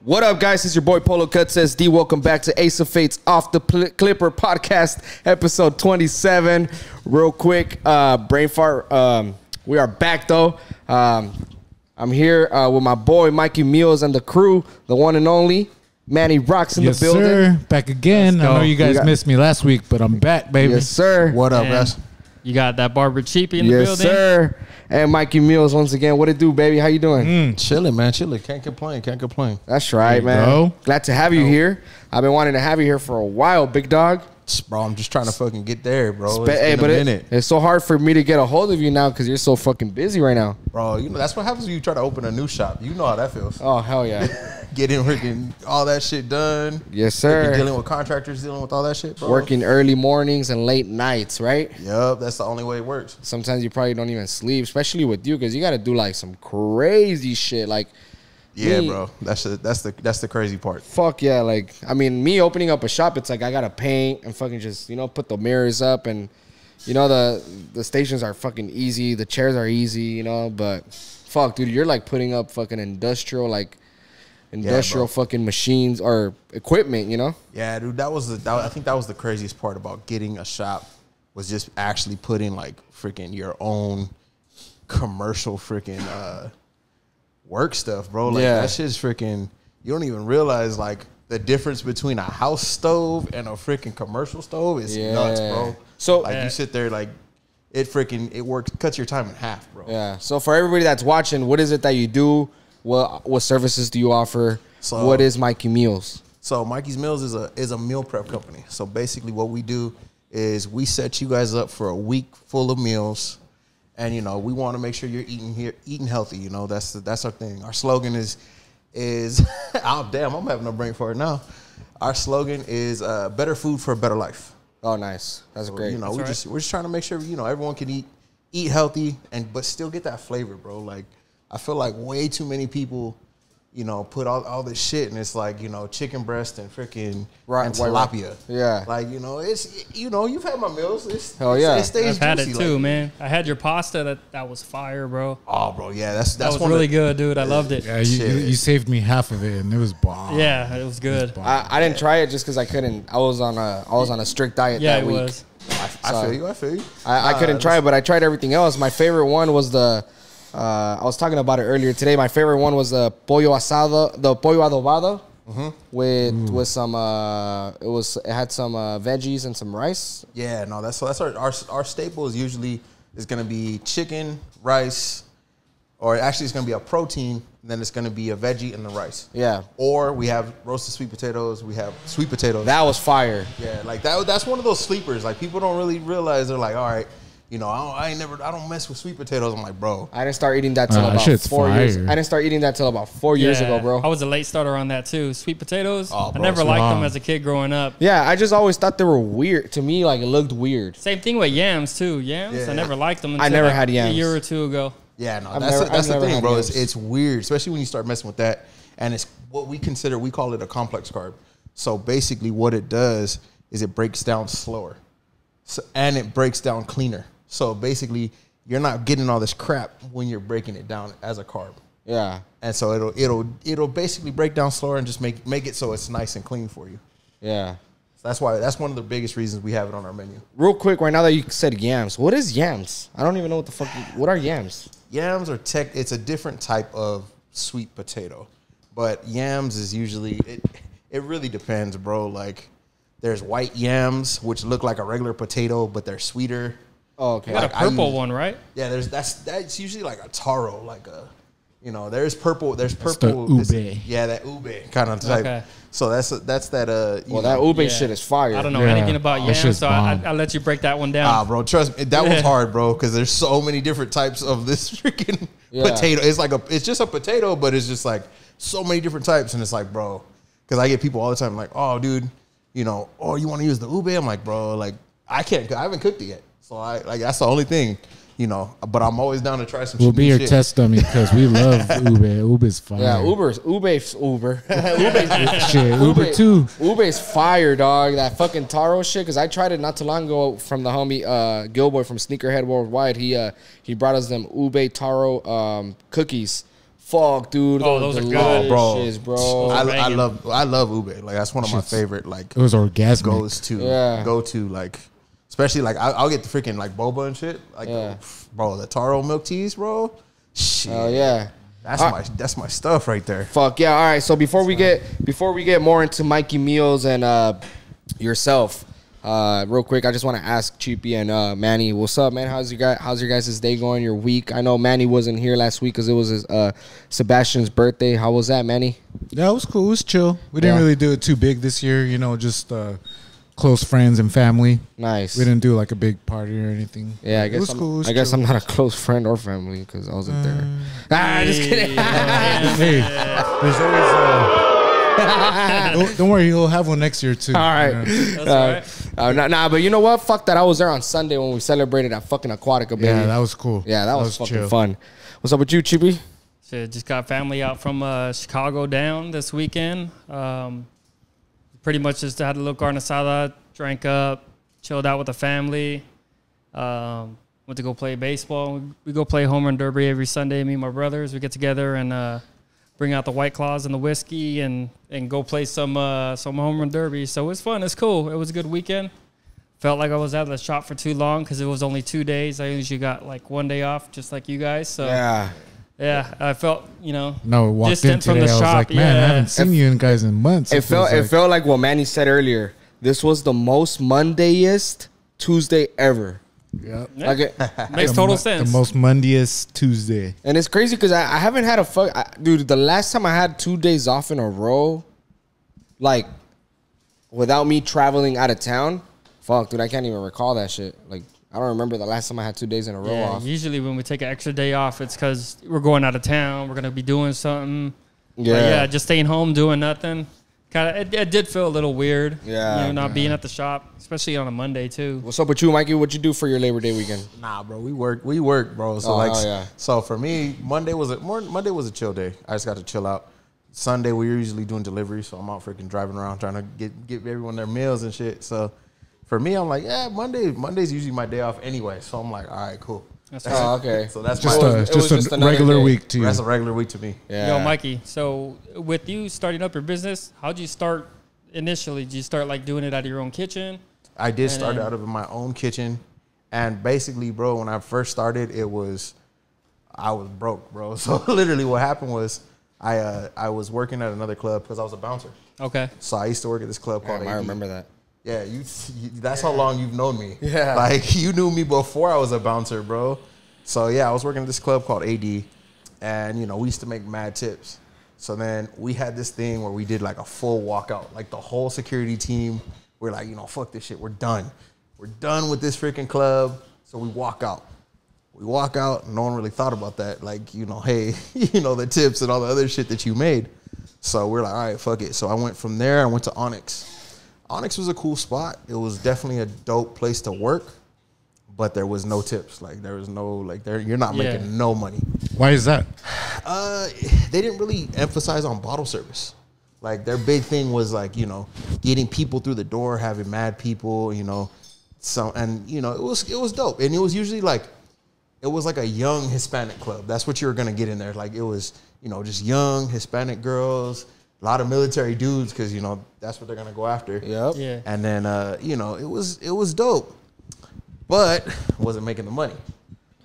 What up, guys? It's your boy Polo Cuts SD. Welcome back to Ace of Fate's Off the Clipper podcast, episode 27. Real quick, brain fart. We are back, though. I'm here with my boy Mikey's MEALZ and the crew, the one and only Manny Rocks in the building. Yes, sir. Back again. I know you guys missed me last week, but I'm back, baby. Yes, sir. What up, guys? You got that barber cheapie in the building. Yes, sir. And Mikey's MEALZ once again. What it do, baby? How you doing? Chilling, man. Chilling. Can't complain. That's right, man. Bro. Glad to have you here. I've been wanting to have you here for a while, big dog. Bro, I'm just trying to fucking get there, bro. Hey, but it's so hard for me to get a hold of you now because you're so fucking busy right now. Bro, you know, that's what happens when you try to open a new shop. You know how that feels. Oh, hell yeah. Getting freaking all that shit done. Yes, sir. Dealing with contractors, dealing with all that shit, bro. Working early mornings and late nights, right? Yup, that's the only way it works. Sometimes you probably don't even sleep, especially with you because you got to do like some crazy shit. Like, Yeah, me, bro. That's the crazy part. Fuck yeah. Like, I mean, me opening up a shop, it's like I got to paint and fucking just, you know, put the mirrors up and, you know, the stations are fucking easy. The chairs are easy, you know, but fuck, dude, you're like putting up fucking industrial fucking machines or equipment, you know? Yeah, dude, I think that was the craziest part about getting a shop was just actually putting like freaking your own commercial freaking work stuff, bro. Like that shit's freaking, you don't even realize like the difference between a house stove and a freaking commercial stove is nuts, bro. So like you sit there like it works, cuts your time in half, bro. Yeah. So for everybody that's watching, what is it that you do? What services do you offer? So, what is Mikey's MEALZ? So Mikey's MEALZ is a meal prep company. So basically what we do is we set you guys up for a week full of meals. And, you know, we want to make sure you're eating healthy. You know, that's our thing. Our slogan is oh, damn, I'm having a brain fart now. Our slogan is better food for a better life. Oh, nice. That's great. You know, we're just trying to make sure, you know, everyone can eat healthy but still get that flavor, bro. Like, I feel like way too many people, you know, put all this shit and it's like, you know, chicken breast and freaking and tilapia. Yeah. Like, you know, it's, you know, you've had my meals. Hell yeah. It stays I've had juicy, it too, like, man. I had your pasta. That was fire, bro. Oh, bro, yeah. That was really good, dude. I loved it. Yeah, you saved me half of it, and it was bomb. Yeah, it was good. I didn't try it just because I couldn't. I was on a strict diet that week. Was. I feel you. I couldn't try it, but I tried everything else. My favorite one was I was talking about it earlier today. My favorite one was the pollo asado, the pollo adobado with some. It had some veggies and some rice. Yeah, no, that's our staple is gonna be chicken, rice, or actually it's gonna be a protein. And then it's gonna be a veggie and the rice. Yeah. Or we have roasted sweet potatoes. We have sweet potatoes. That was fire. Yeah, like that's one of those sleepers. Like people don't really realize. They're like, all right. You know, I don't mess with sweet potatoes. I'm like, bro. I didn't start eating that till about 4 years. I didn't start eating that till about 4 years ago, bro. I was a late starter on that too. Sweet potatoes. Oh, I never liked them as a kid growing up. Yeah, I just always thought they were weird. To me, like it looked weird. Same thing with yams too. Yams, I never liked them until I never had yams a year or two ago. Yeah, no, that's the thing, bro. It's weird, especially when you start messing with that. And it's what we call it a complex carb. So basically what it does is it breaks down slower. And it breaks down cleaner. So basically, you're not getting all this crap when you're breaking it down as a carb. Yeah. And so it'll basically break down slower and just make it so it's nice and clean for you. Yeah. So that's one of the biggest reasons we have it on our menu. Real quick, right now that you said yams, what is yams? I don't even know what the fuck. What are yams? Yams are it's a different type of sweet potato, but yams is usually it really depends, bro. Like there's white yams which look like a regular potato, but they're sweeter. Oh, okay. You got a purple one, right? Yeah, that's usually like a taro, like a, you know, there's purple. That's the ube. Yeah, that ube kind of type. Okay. So that's that. Well, that ube shit is fire. I don't know anything about yams, so I'll let you break that one down. Ah, bro, trust me, that one's hard, bro, because there's so many different types of this freaking potato. It's just a potato, but it's just like so many different types, and it's like, bro, because I get people all the time like, oh, dude, you know, oh, you want to use the ube? I'm like, bro, like I haven't cooked it yet. So that's the only thing, you know. But I'm always down to try some. We'll be your test dummy because we love ube. Ube's fire. Yeah, Uber. Shit, Uber too. Ube's fire, dog. That fucking taro shit. Because I tried it not too long ago from the homie Gilboy from Sneakerhead Worldwide. He brought us them ube taro cookies. Fuck, dude. Oh, those are good, bro. I love ube. Like that's one of my favorite. Like it was orgasmic. Go to like, especially like I'll get the freaking like boba and shit. Like bro, the taro milk teas, bro. Shit. Oh yeah. That's my stuff right there. Fuck yeah! All right, so before we get more into Mikey Meals and yourself, real quick, I just want to ask Cheapy and Manny, what's up, man? How's your guys' day going? Your week? I know Manny wasn't here last week because it was his, Sebastian's birthday. How was that, Manny? Yeah, it was cool. It was chill. We didn't really do it too big this year. You know, just close friends and family. Nice. We didn't do like a big party or anything. Yeah, I guess I guess I'm not a close friend or family because I wasn't there. Just kidding. Hey, there's always don't worry, he'll have one next year too. All right. That's right. Nah, but you know what? Fuck that. I was there on Sunday when we celebrated at fucking Aquatica, baby. Yeah, that was cool. Yeah, that was fucking fun. What's up with you, Chibi? Shit, just got family out from Chicago down this weekend. Pretty much just had a little carne asada, drank up, chilled out with the family. Went to go play baseball. We go play home run derby every Sunday. Me and my brothers, we get together and bring out the White Claws and the whiskey and go play some home run derby. So it's fun. It's cool. It was a good weekend. Felt like I was out of the shop for too long because it was only 2 days. I usually got like 1 day off, just like you guys. So yeah, I felt, distant from the shop. I was like, man, I haven't seen you guys in months. It felt like what Manny said earlier. This was the most Mondayest Tuesday ever. Yep. Makes total sense. The most Mondayest Tuesday. And it's crazy because I haven't had dude, the last time I had 2 days off in a row, like, without me traveling out of town, fuck, dude, I can't even recall that shit. Like, I don't remember the last time I had 2 days in a row off. Usually when we take an extra day off, it's because we're going out of town. We're going to be doing something. Yeah. Just staying home, doing nothing. Kind of, it did feel a little weird. Yeah. Not being at the shop, especially on a Monday too. What's up with you, Mikey? What'd you do for your Labor Day weekend? Nah, bro, we work, bro. So so for me, Monday was a chill day. I just got to chill out. Sunday we're usually doing delivery, so I'm out freaking driving around trying to get everyone their meals and shit. So for me, I'm like, Monday's usually my day off anyway. So I'm like, all right, cool. Okay. So that's just a regular week to you. That's a regular week to me. Yeah. Yo, Mikey, so with you starting up your business, how'd you start initially? Did you start like doing it out of your own kitchen? I did start out of my own kitchen. And basically, bro, when I first started, I was broke, bro. So literally what happened was I was working at another club because I was a bouncer. Okay. So I used to work at this club called I remember that. Yeah, that's how long you've known me. Yeah. Like, you knew me before I was a bouncer, bro. So, yeah, I was working at this club called AD, and, we used to make mad tips. So then we had this thing where we did, like, a full walkout. Like, the whole security team, we're like, fuck this shit. We're done. We're done with this freaking club. So we walk out. We walk out, and no one really thought about that. Like, hey, the tips and all the other shit that you made. So we're like, all right, fuck it. So I went from there. I went to Onyx. Onyx was a cool spot. It was definitely a dope place to work, but there was no tips. Like, there was no, like, you're not making no money. Why is that? They didn't really emphasize on bottle service. Like, their big thing was, like, getting people through the door, having mad people, it was dope. And it was usually, like, it was like a young Hispanic club. That's what you were going to get in there. Like, it was, just young Hispanic girls, a lot of military dudes because, that's what they're going to go after. Yep. Yeah. And then, it was dope, but wasn't making the money.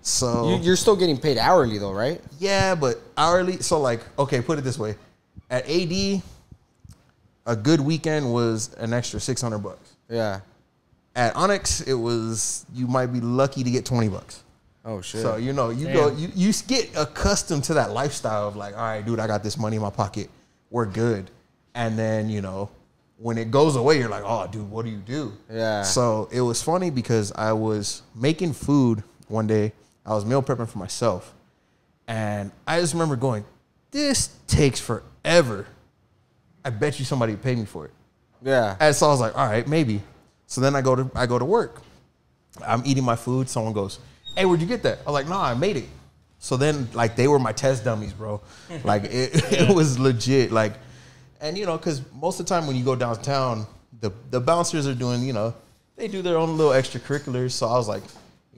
So you're still getting paid hourly though, right? Yeah, but hourly. So like, okay, put it this way. At AD, a good weekend was an extra $600. Yeah. At Onyx, it was, you might be lucky to get $20. Oh shit. So, you get accustomed to that lifestyle of like, all right, dude, I got this money in my pocket. We're good. And then, when it goes away, you're like, oh, dude, what do you do? Yeah. So it was funny because I was making food one day. I was meal prepping for myself. And I just remember going, this takes forever. I bet you somebody would pay me for it. Yeah. And so I was like, all right, maybe. So then I go to work. I'm eating my food. Someone goes, hey, where'd you get that? I was like, no, I made it. So then, like, they were my test dummies, bro. Like, it was legit. Like, and, because most of the time when you go downtown, the bouncers are doing, they do their own little extracurriculars. So I was like,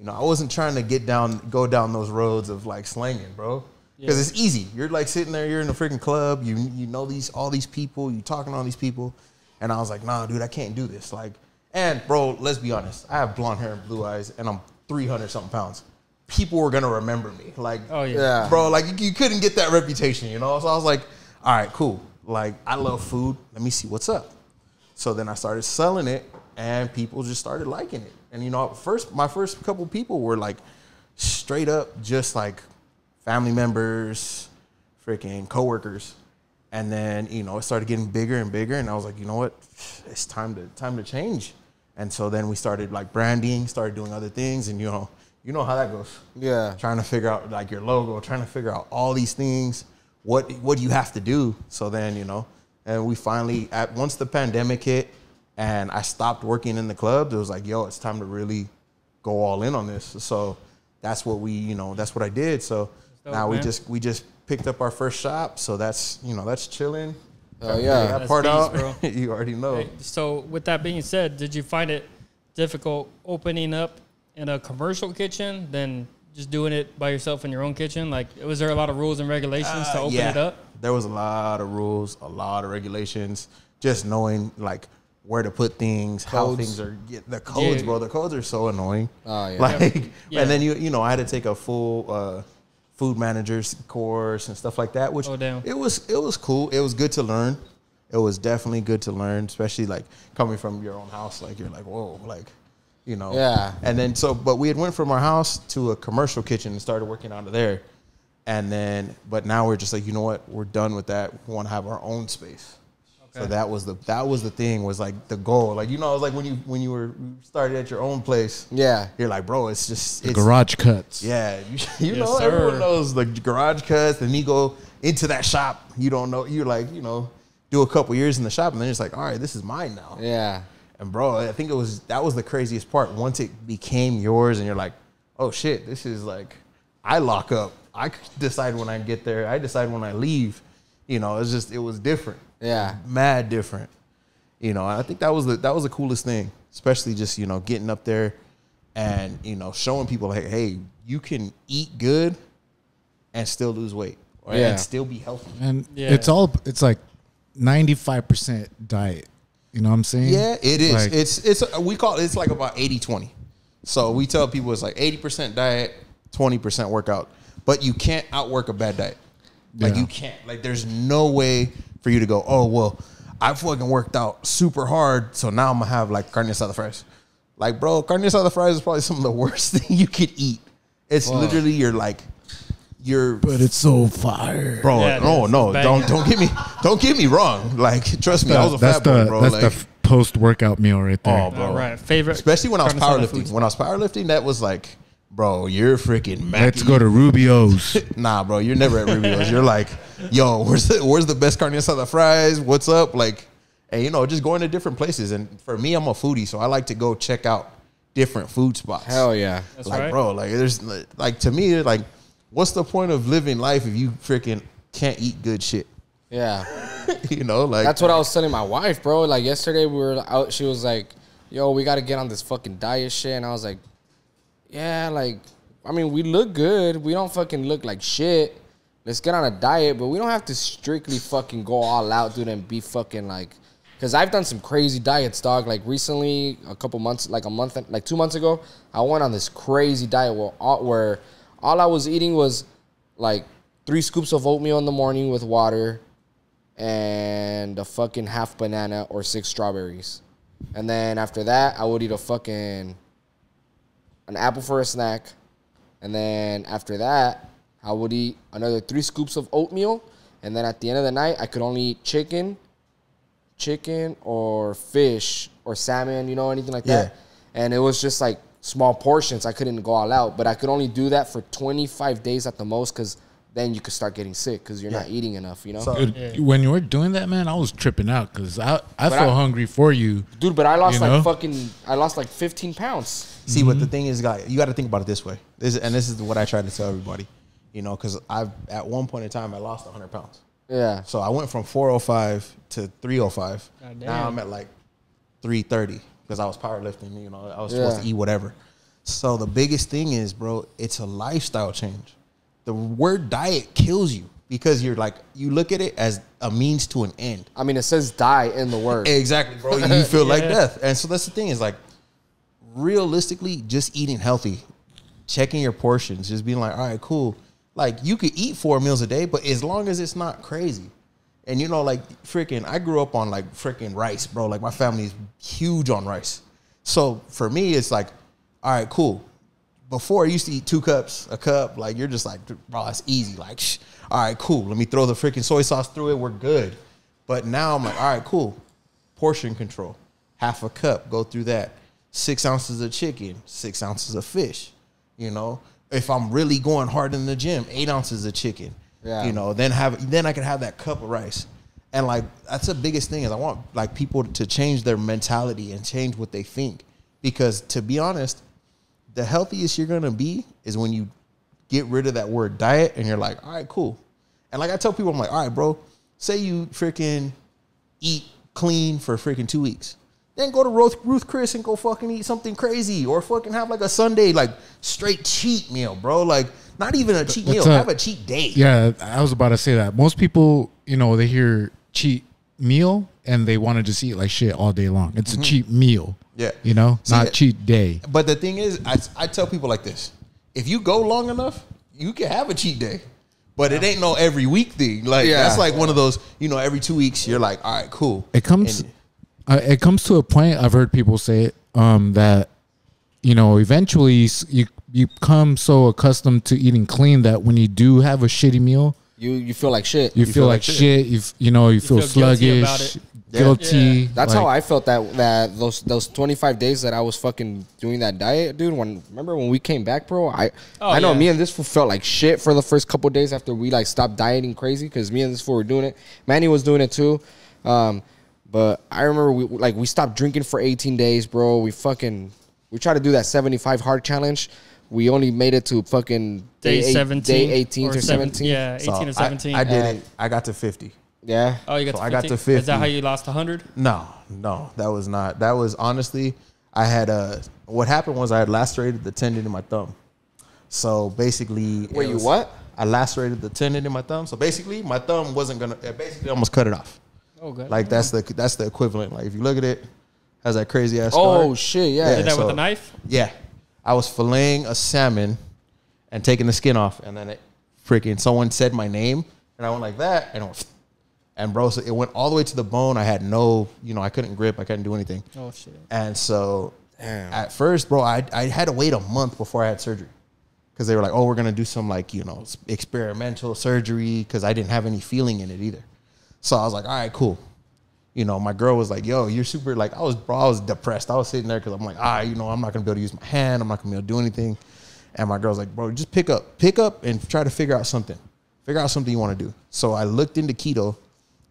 I wasn't trying to go down those roads of, like, slanging, bro. because it's easy. You're like sitting there, you're in a freaking club, you know all these people, you talking to all these people, and I was like, nah, dude, I can't do this. Like, and bro, let's be honest, I have blonde hair and blue eyes, and I'm 300 something pounds. People were gonna remember me, like, bro, like you couldn't get that reputation, you know. So I was like, all right, cool. Like, I love food. Let me see what's up. So then I started selling it, and people just started liking it. And you know, my first couple people were like straight up just like family members, freaking coworkers. And then, you know, it started getting bigger and bigger, and I was like, you know what, it's time to change. And so then we started like branding, started doing other things, and you know how that goes. Yeah, trying to figure out like your logo, trying to figure out all these things. What do you have to do? So then, you know, and we finally once the pandemic hit, and I stopped working in the club, it was like, yo, it's time to really go all in on this. So that's what that's what I did. So now we just picked up our first shop. So that's chilling. Oh yeah, that part out. Bro. You already know. Hey, so with that being said, did you find it difficult opening up in a commercial kitchen than just doing it by yourself in your own kitchen? Like, was there a lot of rules and regulations to open it up? There was a lot of rules, a lot of regulations. Just knowing like where to put things, how things are. The codes, bro. The codes are so annoying. Oh yeah. Like, and then I had to take a full food manager's course and stuff like that. Which it was cool. It was good to learn. It was definitely good to learn, especially like coming from your own house. Like you're like, whoa, like. Yeah. And then but we had went from our house to a commercial kitchen and started working out of there. And then, but now we're just like, you know what? We're done with that. We want to have our own space. Okay. So that was the thing, was like the goal. Like, it was like when you started at your own place. Yeah. You're like, bro, it's just the garage cuts. Yeah. You know, everyone knows the garage cuts. And you go into that shop. You don't know. You're like, do a couple years in the shop, and then it's like, all right, this is mine now. Yeah. And bro, I think that was the craziest part. Once it became yours and you're like, oh shit, this is like, I lock up. I decide when I get there. I decide when I leave. It was different. Yeah. Mad different. I think that was the coolest thing, especially just, getting up there and, showing people like, hey, you can eat good and still lose weight. Right? And still be healthy. And it's like 95% diet. You know what I'm saying? Yeah, it is. Like, it's like about 80-20. So we tell people it's like 80% diet, 20% workout. But you can't outwork a bad diet. Like you can't. Like there's no way for you to go, oh, well, I fucking worked out super hard, so now I'm going to have like carne asada fries. Like, bro, carne asada fries is probably some of the worst thing you could eat. It's literally but it's so fire, bro. Yeah, no, don't get me wrong. Like, trust me, I was a fat boy, bro. That's the post-workout meal right there. Oh, bro. All right, favorite. Especially when I was powerlifting. When I was powerlifting, that was like, bro, you're freaking Mackie. Let's go to Rubio's. Nah, bro, you're never at Rubio's. You're like, yo, where's the best carne asada fries? What's up? Like, and just going to different places. And for me, I'm a foodie, so I like to go check out different food spots. Hell yeah, that's like, right. Bro, like there's like, to me, like, what's the point of living life if you freaking can't eat good shit? Yeah. Like. That's what I was telling my wife, bro. Like yesterday we were out. She was like, yo, we got to get on this fucking diet shit. And I was like, yeah, like, I mean, we look good. We don't fucking look like shit. Let's get on a diet. But we don't have to strictly fucking go all out, dude, and be fucking like. Because I've done some crazy diets, dog. Like recently, a couple months, like 2 months ago, I went on this crazy diet where all I was eating was like 3 scoops of oatmeal in the morning with water and a fucking half banana or 6 strawberries. And then after that, I would eat an apple for a snack. And then after that, I would eat another 3 scoops of oatmeal. And then at the end of the night, I could only eat chicken or fish or salmon, anything like that. And it was just like small portions. I couldn't go all out, but I could only do that for 25 days at the most, because then you could start getting sick because you're not eating enough, So, dude, when you were doing that, man, I was tripping out because I felt hungry for you. Dude, but I lost like 15 pounds. See, what the thing is, guys, you got to think about it this way. This is what I try to tell everybody, because at one point in time, I lost 100 pounds. Yeah. So I went from 405 to 305. Now I'm at like 330 because I was powerlifting. I was supposed to eat whatever. So the biggest thing is, bro, it's a lifestyle change. the word diet kills you because you're like, you look at it as a means to an end. I mean, it says die in the word. Exactly, bro. You feel like death. And so that's the thing is like, realistically, just eating healthy, checking your portions, just being like, all right, cool. Like, you could eat 4 meals a day, but as long as it's not crazy. And, you know, like, freaking, I grew up on, like, freaking rice, bro. Like, my family is huge on rice. So, for me, it's like, all right, cool. Before, I used to eat 2 cups, a cup. Like, you're just like, bro, it's easy. Like, all right, cool. Let me throw the freaking soy sauce through it. We're good. But now I'm like, all right, cool. Portion control. Half a cup. Go through that. 6 ounces of chicken. 6 ounces of fish. You know? If I'm really going hard in the gym, 8 ounces of chicken. Yeah. You know, then I can have that cup of rice. And like, that's the biggest thing is I want like people to change their mentality and change what they think. Because to be honest, the healthiest you're gonna be is when you get rid of that word diet and you're like, all right, cool. And like I tell people, I'm like, all right, bro, say you freaking eat clean for freaking 2 weeks. Then go to Ruth Chris and go fucking eat something crazy or fucking have like a Sunday, like straight cheat meal, bro. Like not even a cheat meal, have a cheat day. Yeah, I was about to say that. Most people, you know, they hear cheat meal and they want to just eat like shit all day long. It's a cheat meal. Yeah. You know, not cheat day. But the thing is, I tell people like this. If you go long enough, you can have a cheat day. But it ain't no every week thing. Like that's like one of those, you know, every 2 weeks you're like, all right, cool. It comes to a point, I've heard people say it, that, you know, eventually you become so accustomed to eating clean that when you do have a shitty meal, you feel like shit. You feel like shit. You feel sluggish, guilty. Yeah. That's how I felt that those 25 days that I was fucking doing that diet, dude. Remember when we came back, bro? I know me and this fool felt like shit for the first couple of days after we like stopped dieting crazy because me and this fool were doing it. Manny was doing it too. But I remember we stopped drinking for 18 days, bro. We tried to do that 75 hard challenge. We only made it to fucking day 17, day 18 or 17. Yeah, 18 or 17. I did it. I got to 50. Yeah. Oh, you got to 50? I got to 50. Is that how you lost 100? No, that was not. That was honestly, I had what happened was I had lacerated the tendon in my thumb. So basically, wait, you what? I lacerated the tendon in my thumb. So basically, my thumb wasn't gonna. It basically almost cut it off. Oh, good. Like that's the equivalent. Like if you look at it, has that crazy ass. Oh shit! Yeah. Did that with a knife? Yeah, I was filleting a salmon and taking the skin off, and then someone said my name, and I went like that, and bro, so it went all the way to the bone. I had I couldn't grip, I couldn't do anything. Oh shit! And so at first, bro, I had to wait a month before I had surgery because they were like, oh, we're gonna do some experimental surgery because I didn't have any feeling in it either. So I was like, all right, cool. You know, my girl was like, yo, you're super, like, I was depressed. I was sitting there because I'm like, I'm not going to be able to use my hand. I'm not going to be able to do anything. And my girl's like, bro, just pick up and try to figure out something. Figure out something you want to do. So I looked into keto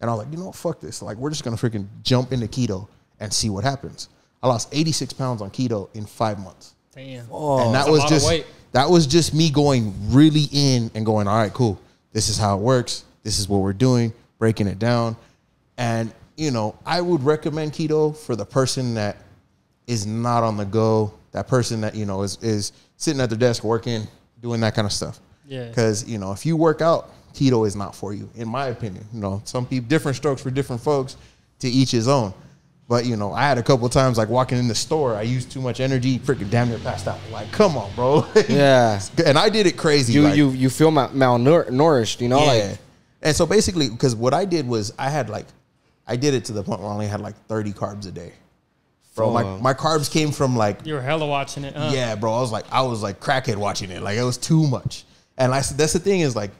and I was like, you know what, fuck this. Like, we're just going to freaking jump into keto and see what happens. I lost 86 pounds on keto in 5 months. Damn. Oh, and that was just me going really in and going, all right, cool. This is how it works. This is what we're doing. Breaking it down. And, I would recommend keto for the person that is not on the go, that person that, is sitting at their desk working, doing that kind of stuff. Yeah. Because, if you work out, keto is not for you, in my opinion. Some people, different strokes for different folks, to each his own. But, I had a couple of times, like, walking in the store, I used too much energy, freaking damn near passed out. Like, come on, bro. Yeah. And I did it crazy. You feel malnourished, Yeah. Like. And so basically, because what I did was I did it to the point where I only had like 30 carbs a day. Bro, my carbs came from like. You were hella watching it, huh? Yeah, bro. I was like crackhead watching it. Like it was too much. And that's the thing is like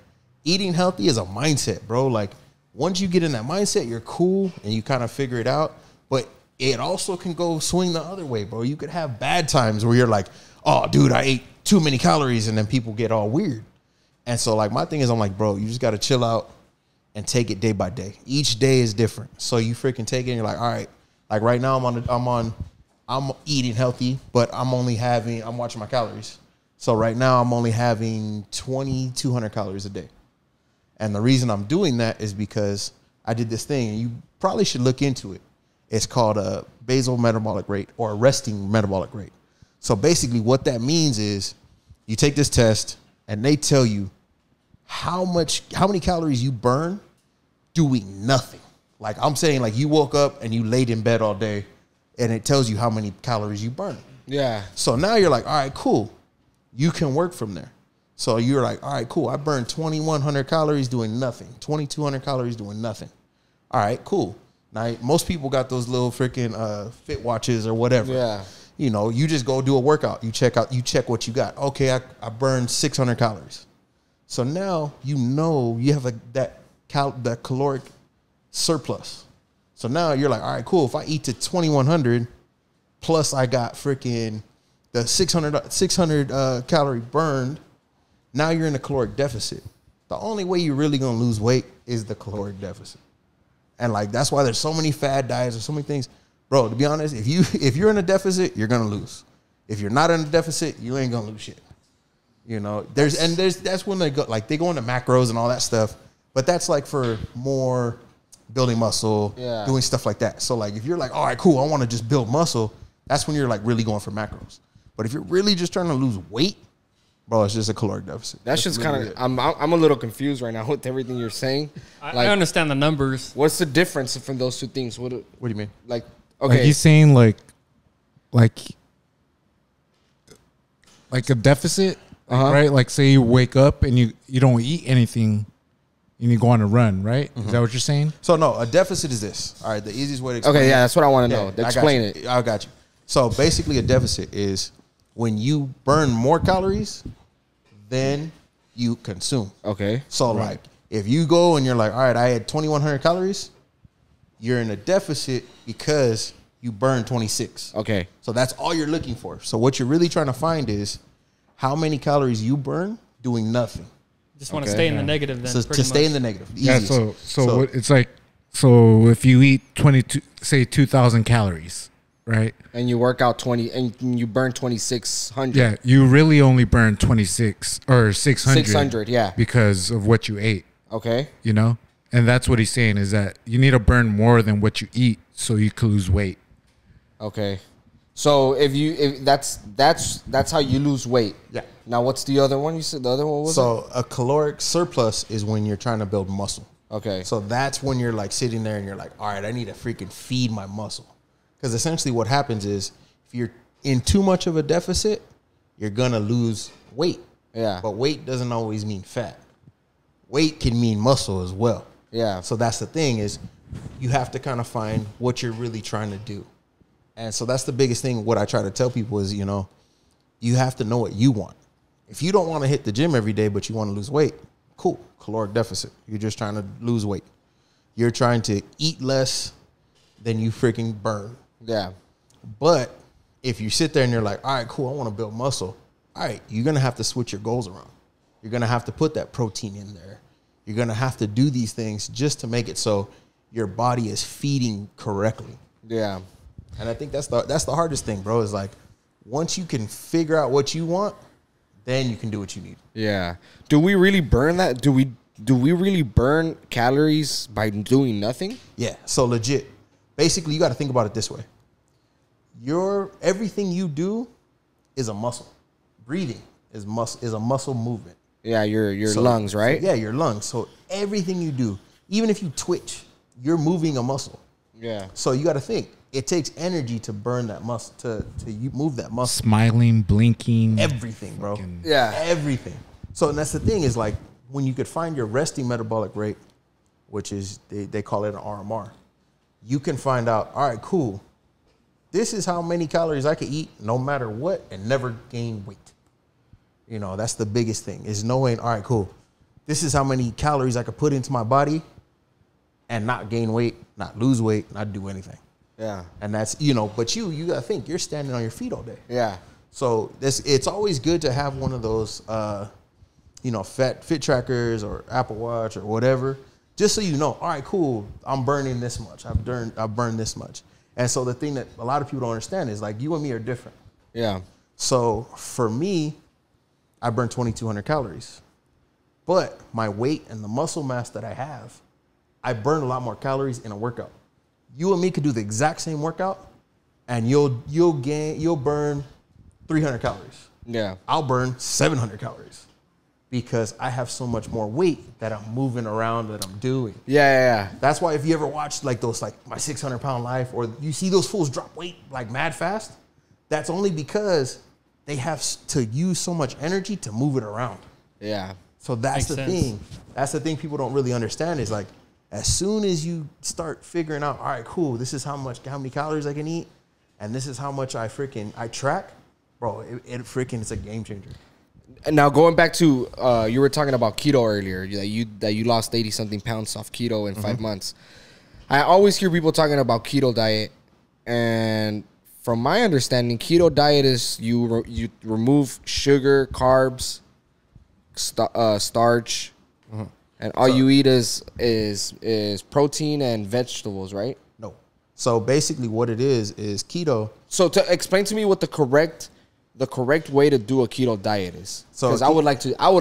eating healthy is a mindset, bro. Like once you get in that mindset, you're cool and you kind of figure it out. But it also can go swing the other way, bro. You could have bad times where you're like, oh, dude, I ate too many calories, and then people get all weird. And so, like, my thing is, I'm like, bro, you just got to chill out and take it day by day. Each day is different. So you freaking take it and you're like, all right, like right now I'm eating healthy, but I'm watching my calories. So right now I'm only having 2,200 calories a day. And the reason I'm doing that is because I did this thing, and you probably should look into it. It's called a basal metabolic rate or a resting metabolic rate. So basically what that means is you take this test and they tell you how many calories you burn doing nothing. Like I'm saying, like you woke up and you laid in bed all day and it tells you how many calories you burn. Yeah. So now you're like, all right, cool. You can work from there. So you're like, all right, cool. I burned 2,100 calories doing nothing. 2,200 calories doing nothing. All right, cool. Now, most people got those little freaking fit watches or whatever. Yeah. You know, you just go do a workout. You check what you got. Okay, I burned 600 calories. So now you know you have that caloric surplus. So now you're like, all right, cool. If I eat to 2,100 plus I got freaking the 600 calorie burned, now you're in a caloric deficit. The only way you're really going to lose weight is the caloric deficit. And like, that's why there's so many fad diets or so many things. Bro, to be honest, if you're in a deficit, you're going to lose. If you're not in a deficit, you ain't going to lose shit. You know, that's when they go into macros and all that stuff. But that's like for more building muscle, doing stuff like that. So like, if you're like, all right, cool, I want to just build muscle, that's when you're like really going for macros. But if you're really just trying to lose weight, bro, it's just a caloric deficit. That's just kind of, I'm a little confused right now with everything you're saying. I understand the numbers. What's the difference from those two things? What do you mean? Like, okay. Like he's saying like a deficit, right? Like say you wake up and you don't eat anything and you go on a run, right? Is that what you're saying? So no, a deficit is this. All right, the easiest way to explain Okay, yeah, that's what I want to know. Explain it. I got you. So basically a deficit is when you burn more calories than you consume. Okay. So like if you go and you're like, all right, I had 2,100 calories, you're in a deficit because you burned 26. Okay. So that's all you're looking for. So what you're really trying to find is how many calories you burn doing nothing. Just want to stay in the negative then. So to stay in the negative. Yeah, so what, it's like, so if you eat 2,000 calories, right? And you work out 20 and you burn 2,600. Yeah, you really only burn 26 or 600. 600, yeah. Because of what you ate. Okay. You know? And that's what he's saying is that you need to burn more than what you eat so you can lose weight. Okay. So if that's how you lose weight. Yeah. Now what's the other one? You said the other one was a caloric surplus is when you're trying to build muscle. Okay. So that's when you're like sitting there and you're like, all right, I need to freaking feed my muscle. Because essentially what happens is if you're in too much of a deficit, you're going to lose weight. Yeah. But weight doesn't always mean fat. Weight can mean muscle as well. Yeah. So that's the thing is you have to kind of find what you're really trying to do. And so that's the biggest thing. What I try to tell people is, you know, you have to know what you want. If you don't want to hit the gym every day, but you want to lose weight, cool, caloric deficit. You're just trying to lose weight. You're trying to eat less than you freaking burn. Yeah. But if you sit there and you're like, all right, cool, I want to build muscle. All right, you're going to have to switch your goals around. You're going to have to put that protein in there. You're going to have to do these things just to make it so your body is feeding correctly. Yeah. And I think that's the hardest thing, bro, is like once you can figure out what you want, then you can do what you need. Yeah. Do we really burn that? Do we really burn calories by doing nothing? Yeah. So legit. Basically, you got to think about it this way. Everything you do is a muscle. Breathing is a muscle movement. Yeah, your lungs, right? So, yeah, your lungs. So everything you do, even if you twitch, you're moving a muscle. Yeah. So you got to think. It takes energy to burn that muscle, to move that muscle. Smiling, blinking. Everything, bro. Yeah. Everything. So and that's the thing is like when you could find your resting metabolic rate, which is, they call it an RMR, you can find out, all right, cool. This is how many calories I could eat no matter what and never gain weight. You know, that's the biggest thing is knowing, all right, cool. This is how many calories I could put into my body and not gain weight, not lose weight, not do anything. Yeah. And that's, you know, but you got to think, you're standing on your feet all day. Yeah. So it's always good to have one of those, you know, fit trackers or Apple Watch or whatever, just so you know, all right, cool, I'm burning this much. I've burned this much. And so the thing that a lot of people don't understand is like you and me are different. Yeah. So for me, I burn 2,200 calories. But my weight and the muscle mass that I have, I burn a lot more calories in a workout. You and me could do the exact same workout, and you'll burn 300 calories. Yeah. I'll burn 700 calories. because I have so much more weight that I'm moving around that I'm doing. Yeah. That's why if you ever watch like those, like my 600 pound life, or you see those fools drop weight like mad fast, that's only because they have to use so much energy to move it around. Yeah. So that's Makes the sense. thing. That's the thing people don't really understand is like, as soon as you start figuring out, all right, cool, this is how many calories I can eat, and this is how much I track, bro, it freaking is a game changer. And now going back to you were talking about keto earlier, that you lost 80 something pounds off keto in 5 months. I always hear people talking about keto diet, and from my understanding, keto diet is you remove sugar, carbs, starch, and all you eat is protein and vegetables, right? No. So basically what it is keto. So to explain to me what the correct way to do a keto diet is, because I would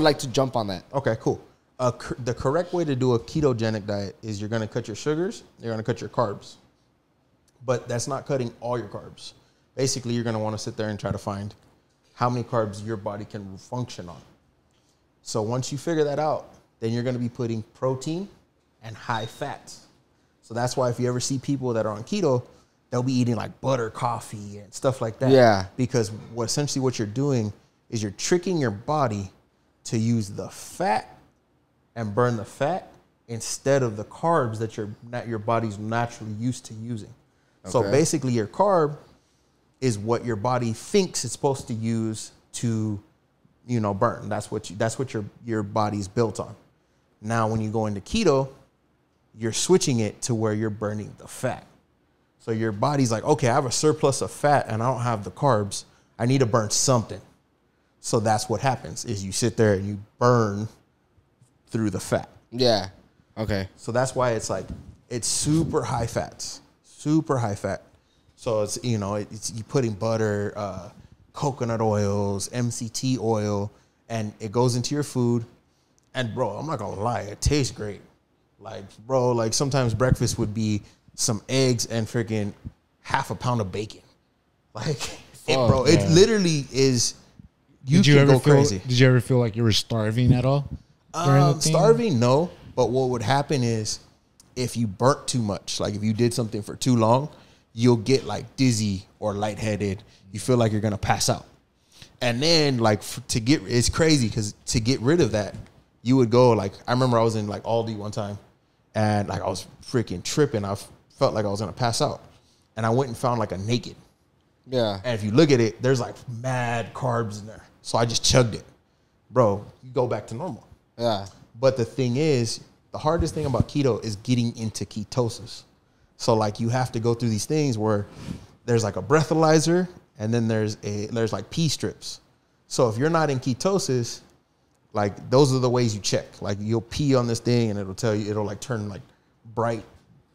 like to jump on that. Okay, cool. The correct way to do a ketogenic diet is you're going to cut your sugars, you're going to cut your carbs, but that's not cutting all your carbs. Basically, you're going to want to sit there and try to find how many carbs your body can function on. So once you figure that out, then you're going to be putting protein and high fats. So that's why if you ever see people that are on keto, they'll be eating like butter, coffee, and stuff like that. Yeah. Because essentially what you're doing is you're tricking your body to use the fat and burn the fat instead of the carbs that your body's naturally used to using. Okay. So basically your carb is what your body thinks it's supposed to use to, burn. That's what your body's built on. Now, when you go into keto, you're switching it to where you're burning the fat. So your body's like, okay, I have a surplus of fat and I don't have the carbs. I need to burn something. So that's what happens is you sit there and you burn through the fat. Yeah. Okay. So that's why it's super high fats, super high fat. So it's, it's you putting butter, coconut oils, MCT oil, and it goes into your food. And bro, I'm not gonna lie, it tastes great. Like, bro, like sometimes breakfast would be some eggs and freaking half a pound of bacon. Like, it literally is. You can go crazy. Did you ever feel like you were starving at all? Starving, no. But what would happen is if you burnt too much, like if you did something for too long, you'll get like dizzy or lightheaded. You feel like you're gonna pass out. And then it's crazy because to get rid of that, you would go like, I remember I was in like Aldi one time and like I was freaking tripping. I felt like I was gonna pass out. And I went and found like a Naked. Yeah. And if you look at it, there's like mad carbs in there. So I just chugged it. Bro, you go back to normal. Yeah. But the thing is, the hardest thing about keto is getting into ketosis. So like you have to go through these things where there's like a breathalyzer and then there's like pee strips. So if you're not in ketosis, like those are the ways you check. Like you'll pee on this thing and it'll tell you, it'll like turn like bright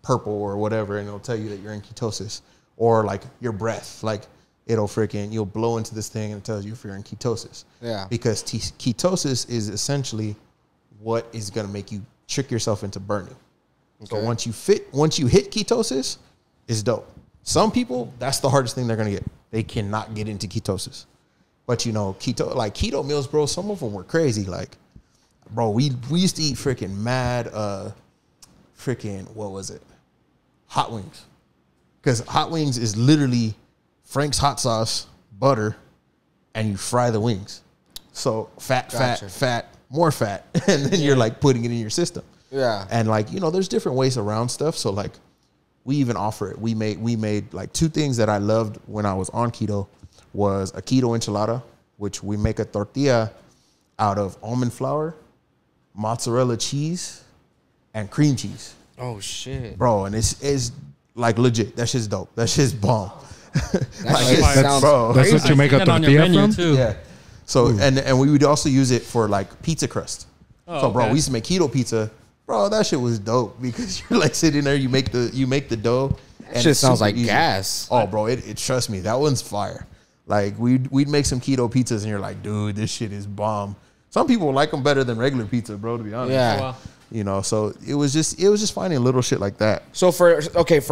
purple or whatever, and it'll tell you that you're in ketosis. Or like your breath, like you'll blow into this thing and it tells you if you're in ketosis. Yeah. Because ketosis is essentially what is going to make you trick yourself into burning. Okay. So once you hit ketosis, it's dope. Some people, that's the hardest thing they're going to get. They cannot get into ketosis. But keto meals, bro, some of them were crazy. Like, bro, we used to eat freaking mad, what was it? Hot wings. Because hot wings is literally Frank's hot sauce, butter, and you fry the wings. So fat, more fat. And then you're like putting it in your system. Yeah. And like, there's different ways around stuff. So like we even offer it. We made like two things that I loved when I was on keto was a keto enchilada, which we make a tortilla out of almond flour, mozzarella cheese, and cream cheese. Oh shit. Bro, and it's like legit. That shit's dope. That shit's bomb. That's what you make a tortilla from? Too. Yeah. So and we would also use it for like pizza crust. So bro, we used to make keto pizza. Bro, that shit was dope because you're like sitting there, you make the dough. That shit sounds like gas. Oh, bro, it trust me, that one's fire. Like we'd make some keto pizzas and you're like, dude, this shit is bomb. Some people like them better than regular pizza, bro, to be honest. Yeah. Wow. So it was just finding little shit like that. So for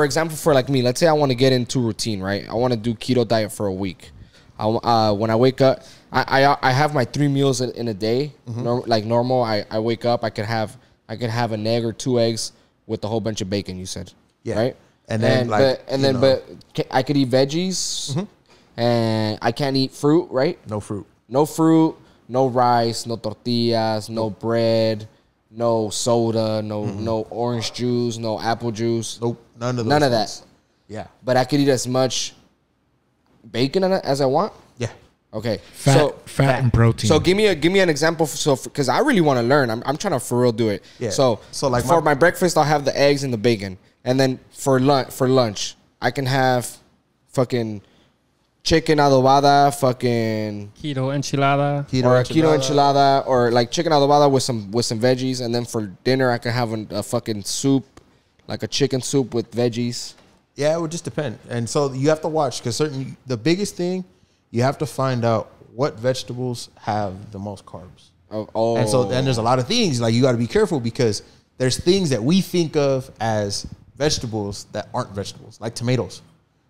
example, for like me, let's say I want to get into routine, right? I want to do keto diet for a week. When I wake up, I have my 3 meals in a day. Like normal, I wake up. I could have an egg or 2 eggs with a whole bunch of bacon. You said, right? And then but I could eat veggies, and I can't eat fruit, right? No fruit, no rice, no tortillas, no bread, no soda, no orange juice, no apple juice. Nope, none of that. Yeah, but I could eat as much bacon as I want. Yeah. Okay. Fat and protein. So give me an example. Because I really want to learn. I'm trying to for real do it. Yeah. So like for my breakfast, I'll have the eggs and the bacon, and then for lunch, I can have fucking chicken adobada, fucking Keto enchilada. keto enchilada, or like chicken adobada with some veggies, and then for dinner, I can have a fucking soup, like a chicken soup with veggies. Yeah, it would just depend. And so you have to watch because the biggest thing, you have to find out what vegetables have the most carbs. Oh. And so then there's a lot of things like you got to be careful because there's things that we think of as vegetables that aren't vegetables, like tomatoes.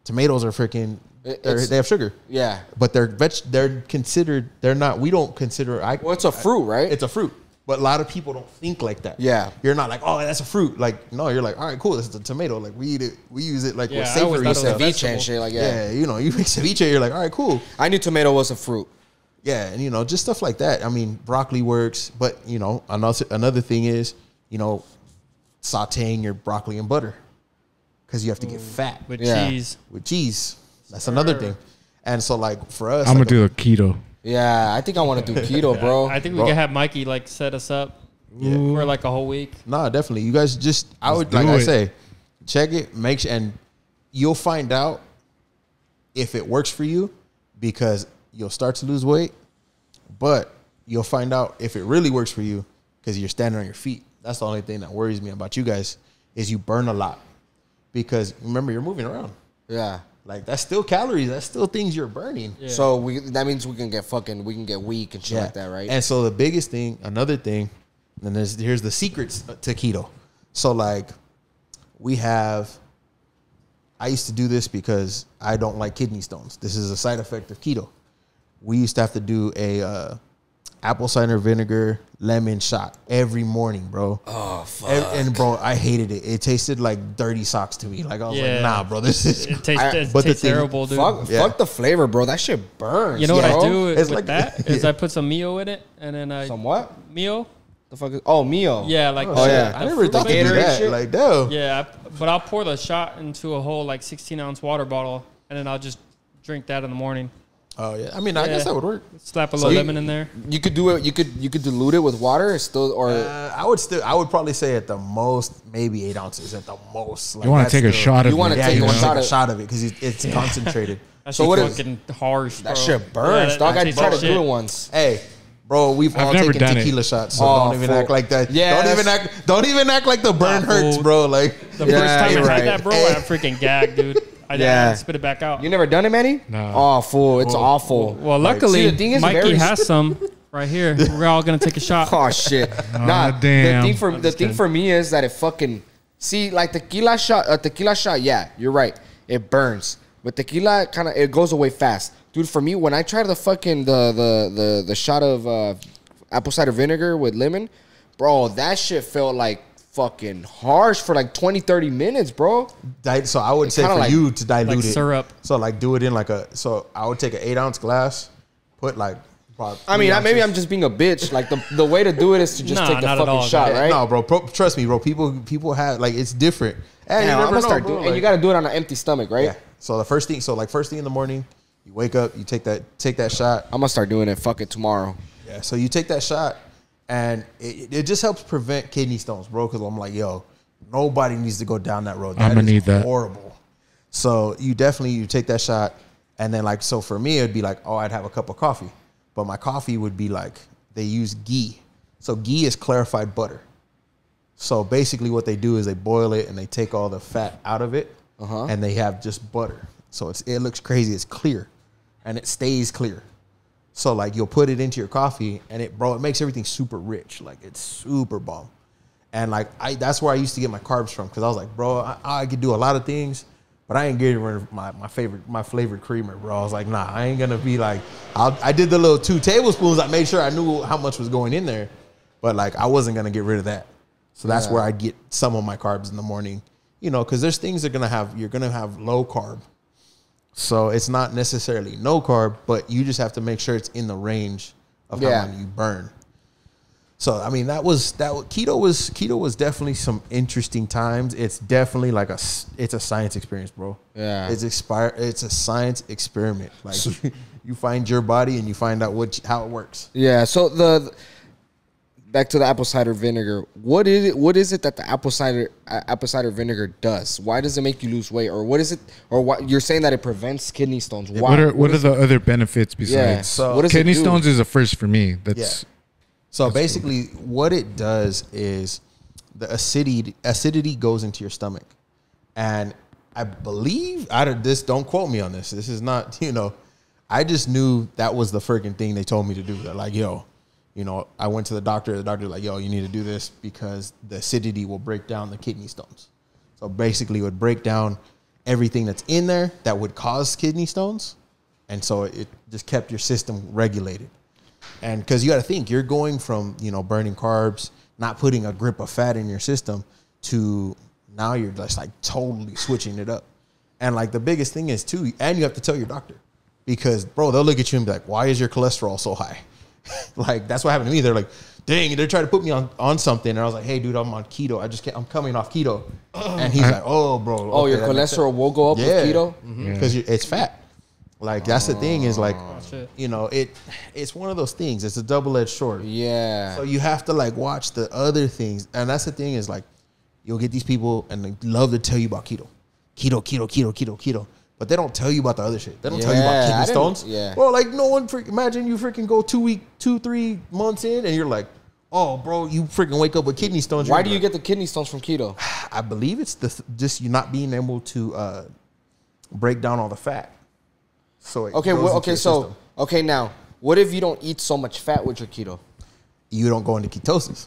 Tomatoes are freaking, they have sugar. Yeah. But they're considered, they're not, we don't consider. Well, it's a fruit, right? It's a fruit. But a lot of people don't think like that. Yeah. You're not like, oh, that's a fruit. Like, no, you're like, all right, cool. This is a tomato. Like, we eat it. We use it like with savory stuff. Ceviche and shit, like, yeah, you know, you make ceviche, you're like, all right, cool. I knew tomato was a fruit. Yeah, and, you know, just stuff like that. I mean, broccoli works. But, you know, another thing is, you know, sauteing your broccoli in butter. Because you have to get fat. With cheese. With cheese. That's another thing. And so, like, for us. I'm going to do a keto. Yeah, I think I want to do keto, bro. I think we can have Mikey like set us up for like a whole week. Nah, definitely. You guys just, I say, check it, make sure, and you'll find out if it works for you because you'll start to lose weight, but you'll find out if it really works for you because you're standing on your feet. That's the only thing that worries me about you guys is you burn a lot because remember you're moving around. Yeah. Like, that's still calories. That's still things you're burning. Yeah. So that means we can get weak and shit like that, right? And so the biggest thing, another thing, and here's the secrets to keto. So, like, I used to do this because I don't like kidney stones. This is a side effect of keto. We used to have to do a apple cider vinegar lemon shot every morning, bro. Oh, fuck. And bro, I hated it. It tasted like dirty socks to me. Like, I was like, nah, bro, this is... It tastes terrible, dude. Fuck the flavor, bro. That shit burns. You know what I do with like that? Is I put some Mio in it, and then I... Some what? Mio? The fuck is... Oh, Mio. Yeah, like... Oh, yeah. I never thought to do that. Shit. Like, no. Yeah, but I'll pour the shot into a whole, like, 16-ounce water bottle, and then I'll just drink that in the morning. Oh, yeah. I mean, I guess that would work. Slap a little lemon in there. You could do it. You could dilute it with water, still, or I would probably say at the most maybe 8 ounces at the most. Like, you want to take a shot of it. You want to take a shot of it because it's concentrated. That's so what fucking harsh, bro. That shit burns, dog. I tried to do it once. Hey, bro, we've all taken tequila shots, so don't even act like that. Yeah, don't even act like the burn hurts, bro. Like the first time I had that, bro, I freaking gagged, dude. I didn't spit it back out. You never done it, Manny? No. Oh, fool. It's awful. Well, luckily, See, the thing is Mikey has some right here. We're all going to take a shot. Oh, shit. Nah, damn. The thing for me is that it fucking... See, like tequila shot, yeah, you're right. It burns. But tequila kind of... It goes away fast. Dude, for me, when I tried the fucking... The shot of apple cider vinegar with lemon, bro, that shit felt like fucking harsh for like 20-30 minutes, bro. So I would say for you to dilute like it. Syrup. So like do it in like so I would take an 8-ounce glass, put like I mean, maybe I'm just being a bitch. Like the way to do it is to just take the fucking shot, right? No, bro, trust me, bro. People have like it's different. And yeah, you I'm gonna start doing, and you got to do it on an empty stomach, right? Yeah. So first thing in the morning, you wake up, you take that shot. I'm gonna start doing it. Fuck it tomorrow. Yeah. So you take that shot, and it just helps prevent kidney stones, bro. Because I'm like, yo, nobody needs to go down that road. I'm gonna need that. Horrible. So you take that shot, and then like so for me it'd be like, oh, I'd have a cup of coffee. But my coffee would be like, they use ghee. So ghee is clarified butter. So basically what they do is they boil it and they take all the fat out of it and they have just butter. So it looks crazy. It's clear and it stays clear. So like you'll put it into your coffee and it makes everything super rich. Like it's super bomb. And like that's where I used to get my carbs from because I was like, bro, I could do a lot of things, But I ain't getting rid of my flavored creamer, bro. I was like, nah, I ain't gonna be like. I did the little 2 tablespoons. I made sure I knew how much was going in there, but like I wasn't gonna get rid of that. So that's where I get some of my carbs in the morning, because there's things you're gonna have low carb. So it's not necessarily no carb, but you just have to make sure it's in the range of how much you burn. So I mean keto was definitely some interesting times. It's definitely like it's a science experience, bro. Yeah, it's a science experiment. Like you find your body and you find out how it works. Yeah. So back to the apple cider vinegar. What is it that the apple cider vinegar does? Why does it make you lose weight, or what is it? Or what you're saying that it prevents kidney stones? Why? What are the other benefits besides? Yeah. So what does kidney it do? stones is a first for me. So basically, what it does is the acidity goes into your stomach, and I believe don't quote me on this. This is not I just knew that was the freaking thing they told me to do. They're like, I went to the doctor. The doctor was like, yo, you need to do this because the acidity will break down the kidney stones. So basically, it would break down everything that's in there that would cause kidney stones, and so it just kept your system regulated. And because you got to think, you're going from, burning carbs, not putting a grip of fat in your system to now you're just like totally switching it up. And like the biggest thing is too, and you have to tell your doctor because, bro, they'll look at you and be like, why is your cholesterol so high? Like, that's what happened to me. They're like, dang, they're trying to put me on something. And I was like, hey, dude, I'm on keto. I'm coming off keto. And he's like, oh, bro. Okay, your cholesterol will go up with keto? Because it's fat. Like, that's the thing is like, it's one of those things. It's a double-edged sword. Yeah. So you have to like watch the other things. And that's the thing is like, you'll get these people and they love to tell you about keto. Keto. But they don't tell you about the other shit. They don't tell you about kidney stones. Yeah. Well, like no one, imagine you freaking go 3 months in and you're like, oh, bro, you freaking wake up with kidney stones. Why do you get the kidney stones from keto? I believe it's just you not being able to break down all the fat. So now, what if you don't eat so much fat with your keto? You don't go into ketosis.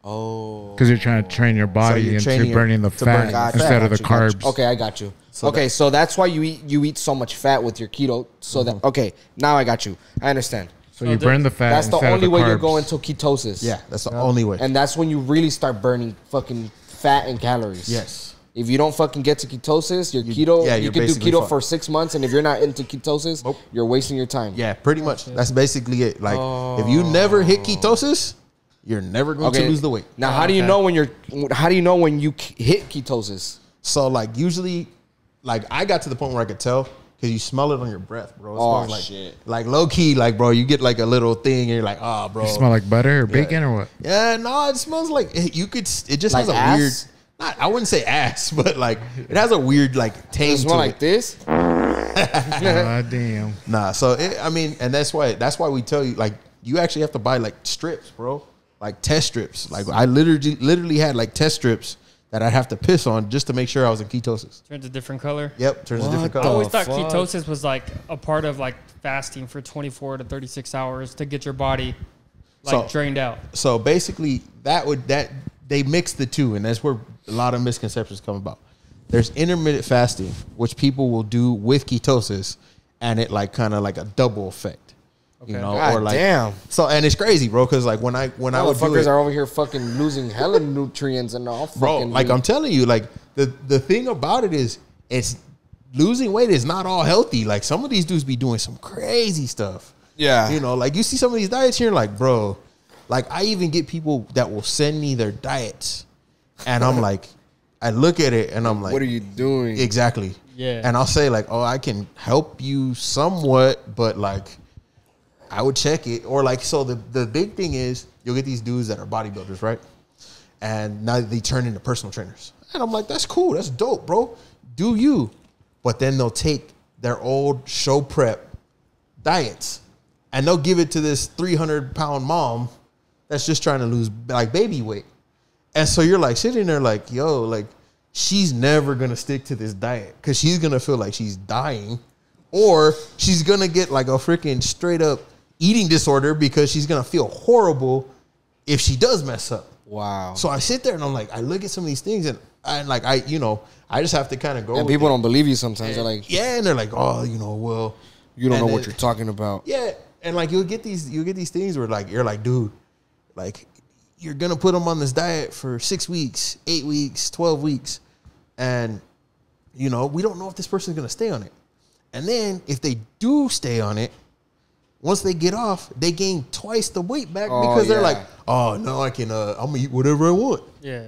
Oh, because you're trying to train your body into burning the fat instead of the carbs. Okay, I got you. So that's why you eat so much fat with your keto. So that now I got you. I understand. So you burn the fat. That's the only way you're going to ketosis. Yeah, that's the only way. And that's when you really start burning fucking fat and calories. Yes. If you don't fucking get to ketosis, you can do keto for 6 months, and if you're not into ketosis, you're wasting your time. Yeah, pretty much. That's basically it. Like, if you never hit ketosis, you're never going to lose the weight. Now, how do you know when you hit ketosis? So, like, usually, like, I got to the point where I could tell because you smell it on your breath, bro. It smells like shit. Like, low key, like, bro, you get like a little thing and you're like, oh, bro. You smell like butter or bacon or what? Yeah, no, it smells like it just like has a ass? weird. I wouldn't say ass, but like it has a weird like tang Does it smell like this? Damn. Nah, so and that's why we tell you like you actually have to buy like strips, bro, like test strips. Like I literally had like test strips that I'd have to piss on just to make sure I was in ketosis. Turns a different color. Yep, turns a different color. I always thought ketosis was like a part of like fasting for 24 to 36 hours to get your body like drained out. So basically, they mix the two, and that's where a lot of misconceptions come about. There's intermittent fasting, which people will do with ketosis, and it like kind of like a double effect, God or like damn. So, and it's crazy, bro, because like when I would do Motherfuckers it, are over here fucking losing hella nutrients and all. bro. Like I'm telling you, like the thing about it is, it's losing weight is not all healthy. Like some of these dudes be doing some crazy stuff. Yeah, like you see some of these diets here, like bro, like I even get people that will send me their diets. And I'm like, I look at it and I'm like, what are you doing? Exactly. Yeah. And I'll say like, oh, I can help you somewhat, but like, I would check it. Or like, so the big thing is you'll get these dudes that are bodybuilders, right? And now they turn into personal trainers. And I'm like, that's cool. That's dope, bro. Do you. But then they'll take their old show prep diets and they'll give it to this 300-pound mom that's just trying to lose like baby weight. And so you're like sitting there like, yo, like she's never going to stick to this diet because she's going to feel like she's dying or she's going to get like a freaking straight up eating disorder because she's going to feel horrible if she does mess up. Wow. So I sit there and I'm like, I look at some of these things and I just have to kind of go. And people don't believe you sometimes. They're like, yeah, and they're like, oh, well, you don't know what you're talking about. Yeah, and like you'll get these things where like you're like, dude, like you're gonna put them on this diet for 6 weeks, 8 weeks, 12 weeks, and we don't know if this person's gonna stay on it. And then if they do stay on it, once they get off, they gain twice the weight back because they're like, oh no, I'm gonna eat whatever I want. Yeah.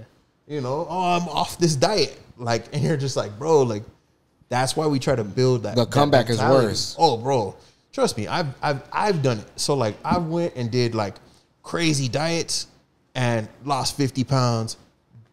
I'm off this diet. Like, and you're just like, bro, like that's why we try to build that. The comeback is worse. Oh, bro, trust me, I've done it. So like I went and did like crazy diets and lost 50 pounds,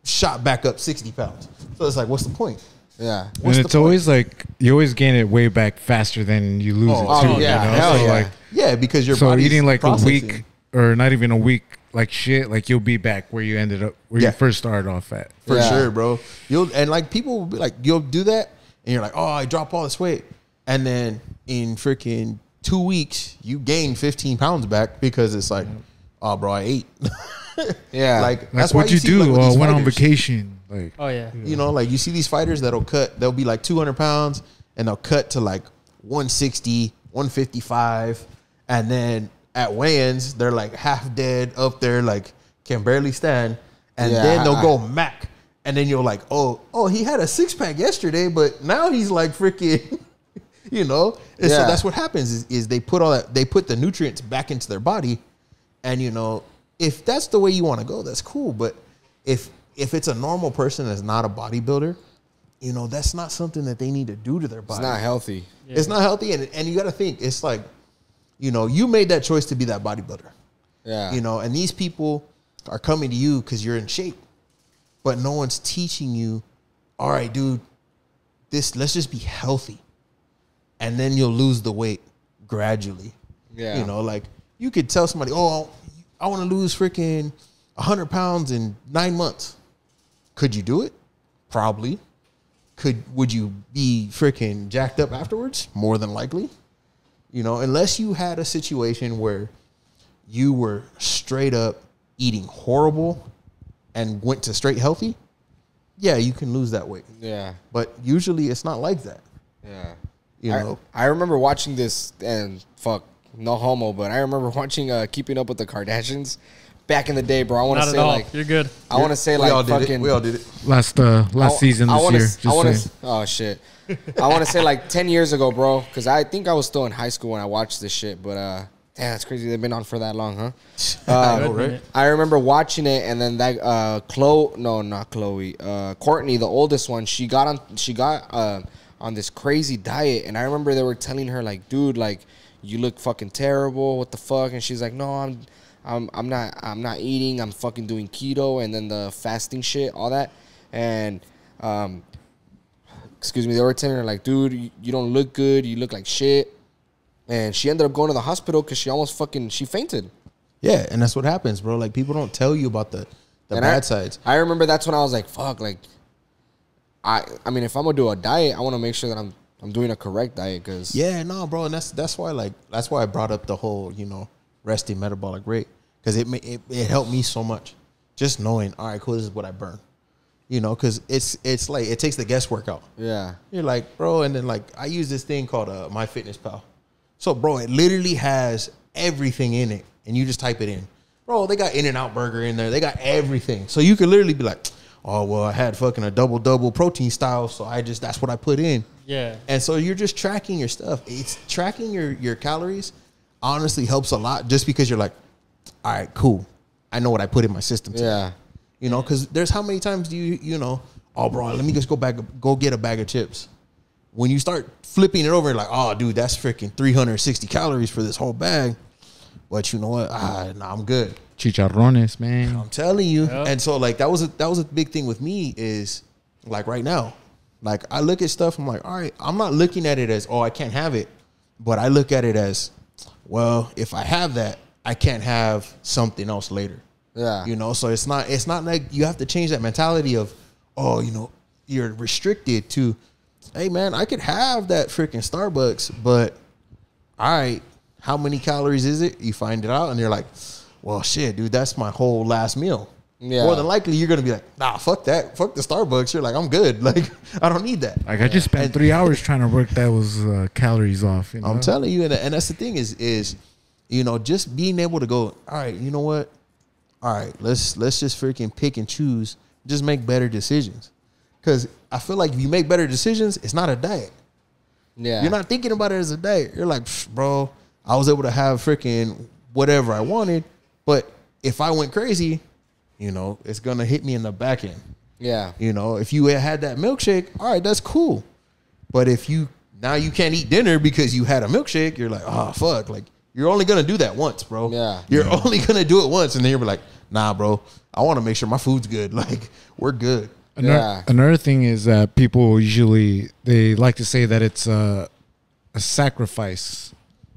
shot back up 60 pounds. So it's like, what's the point? Yeah. And it's always like you always gain it way back faster than you lose it too. Yeah, you know? hell So yeah. like, Yeah, because your so body's eating like processing. a week or not even a week like shit, like you'll be back where you ended up, where you first started off at. For sure, bro. People will be like, you'll do that and you're like, oh, I dropped all this weight. And then in freaking 2 weeks, you gain 15 pounds back because it's like, oh, bro, I ate. Yeah. Like, That's why what you see, do. like, with these Went on fighters, vacation. Like, Oh yeah. like you see these fighters they'll be like 200 pounds and they'll cut to like 160, 155. And then at weigh-ins, they're like half dead up there, like can barely stand. And then they'll go mac. And then you're like, oh, he had a 6-pack yesterday, but now he's like freaking, And so that's what happens is they put the nutrients back into their body. And, if that's the way you want to go, that's cool. But if it's a normal person that's not a bodybuilder, that's not something that they need to do to their body. It's not healthy. Yeah. It's not healthy. And you got to think, it's like, you made that choice to be that bodybuilder. Yeah. And these people are coming to you because you're in shape. But no one's teaching you, all right, dude, let's just be healthy. And then you'll lose the weight gradually. Yeah. Like you could tell somebody, oh, I want to lose freaking 100 pounds in 9 months. Could you do it? Probably. Would you be freaking jacked up afterwards? More than likely. Unless you had a situation where you were straight up eating horrible and went to straight healthy, yeah, you can lose that weight. Yeah. But usually it's not like that. Yeah. I remember watching this, and fuck, no homo, but I remember watching Keeping Up with the Kardashians back in the day, bro. I want to say like, you're good. I want to say like fucking. We all did it. last season this year. Oh shit. I want to say like 10 years ago, bro, because I think I was still in high school when I watched this shit. But damn, that's crazy. They've been on for that long, huh? Right? I remember watching it, and then that Courtney, the oldest one, she got on this crazy diet, and I remember they were telling her like, dude, like you look fucking terrible. What the fuck? And she's like, no, I'm not eating. I'm fucking doing keto, and then the fasting shit, all that, and excuse me, they were telling her like, dude, you don't look good. You look like shit. And she ended up going to the hospital because she fainted. Yeah, and that's what happens, bro. Like, people don't tell you about the bad sides. I remember that's when I was like, fuck, like, I mean, if I'm going to do a diet, I want to make sure that I'm doing a correct diet because... Yeah, no, bro, and that's why I brought up the whole, resting metabolic rate because it helped me so much. Just knowing, all right, cool, this is what I burn. Because it's like, it takes the guesswork out. Yeah. You're like, bro, and then like, I use this thing called MyFitnessPal. So, bro, it literally has everything in it, and you just type it in. Bro, they got In-N-Out Burger in there. They got everything. So you could literally be like, oh, well, I had fucking a double protein style, so that's what I put in. Yeah. And so you're just tracking your stuff. It's tracking your calories honestly helps a lot just because you're like, all right, cool. I know what I put in my system today. Yeah. Because there's how many times do you oh, bro, let me just go get a bag of chips. When you start flipping it over, like, oh, dude, that's freaking 360 calories for this whole bag. But you know what? Nah, I'm good. Chicharrones, man. I'm telling you. Yep. And so, like, that was a big thing with me is, like, right now. Like, I look at stuff, I'm like, all right, I'm not looking at it as, oh, I can't have it. But I look at it as, well, if I have that, I can't have something else later. Yeah. So it's not like you have to change that mentality of, oh, you're restricted to, hey, man, I could have that freaking Starbucks, but all right, how many calories is it? You find it out, and you're like, well, shit, dude, that's my whole last meal. more than likely you're gonna be like, nah, fuck that, fuck the Starbucks. You're like, I'm good. Like, I don't need that. Like I just spent 3 hours trying to work those calories off. You know? I'm telling you, and that's the thing is, you know, just being able to go, all right, you know what? All right, let's just freaking pick and choose, just make better decisions. Because I feel like if you make better decisions, it's not a diet. Yeah. You're not thinking about it as a diet. You're like, bro, I was able to have freaking whatever I wanted, but if I went crazy, you know, it's going to hit me in the back end. Yeah. You know, if you had that milkshake, all right, that's cool. But if now you can't eat dinner because you had a milkshake, you're like, oh, fuck. Like, you're only going to do that once, bro. Yeah. You're only going to do it once. And then you're like, nah, bro, I want to make sure my food's good. Like, we're good. Another thing is that people usually, they like to say that it's a sacrifice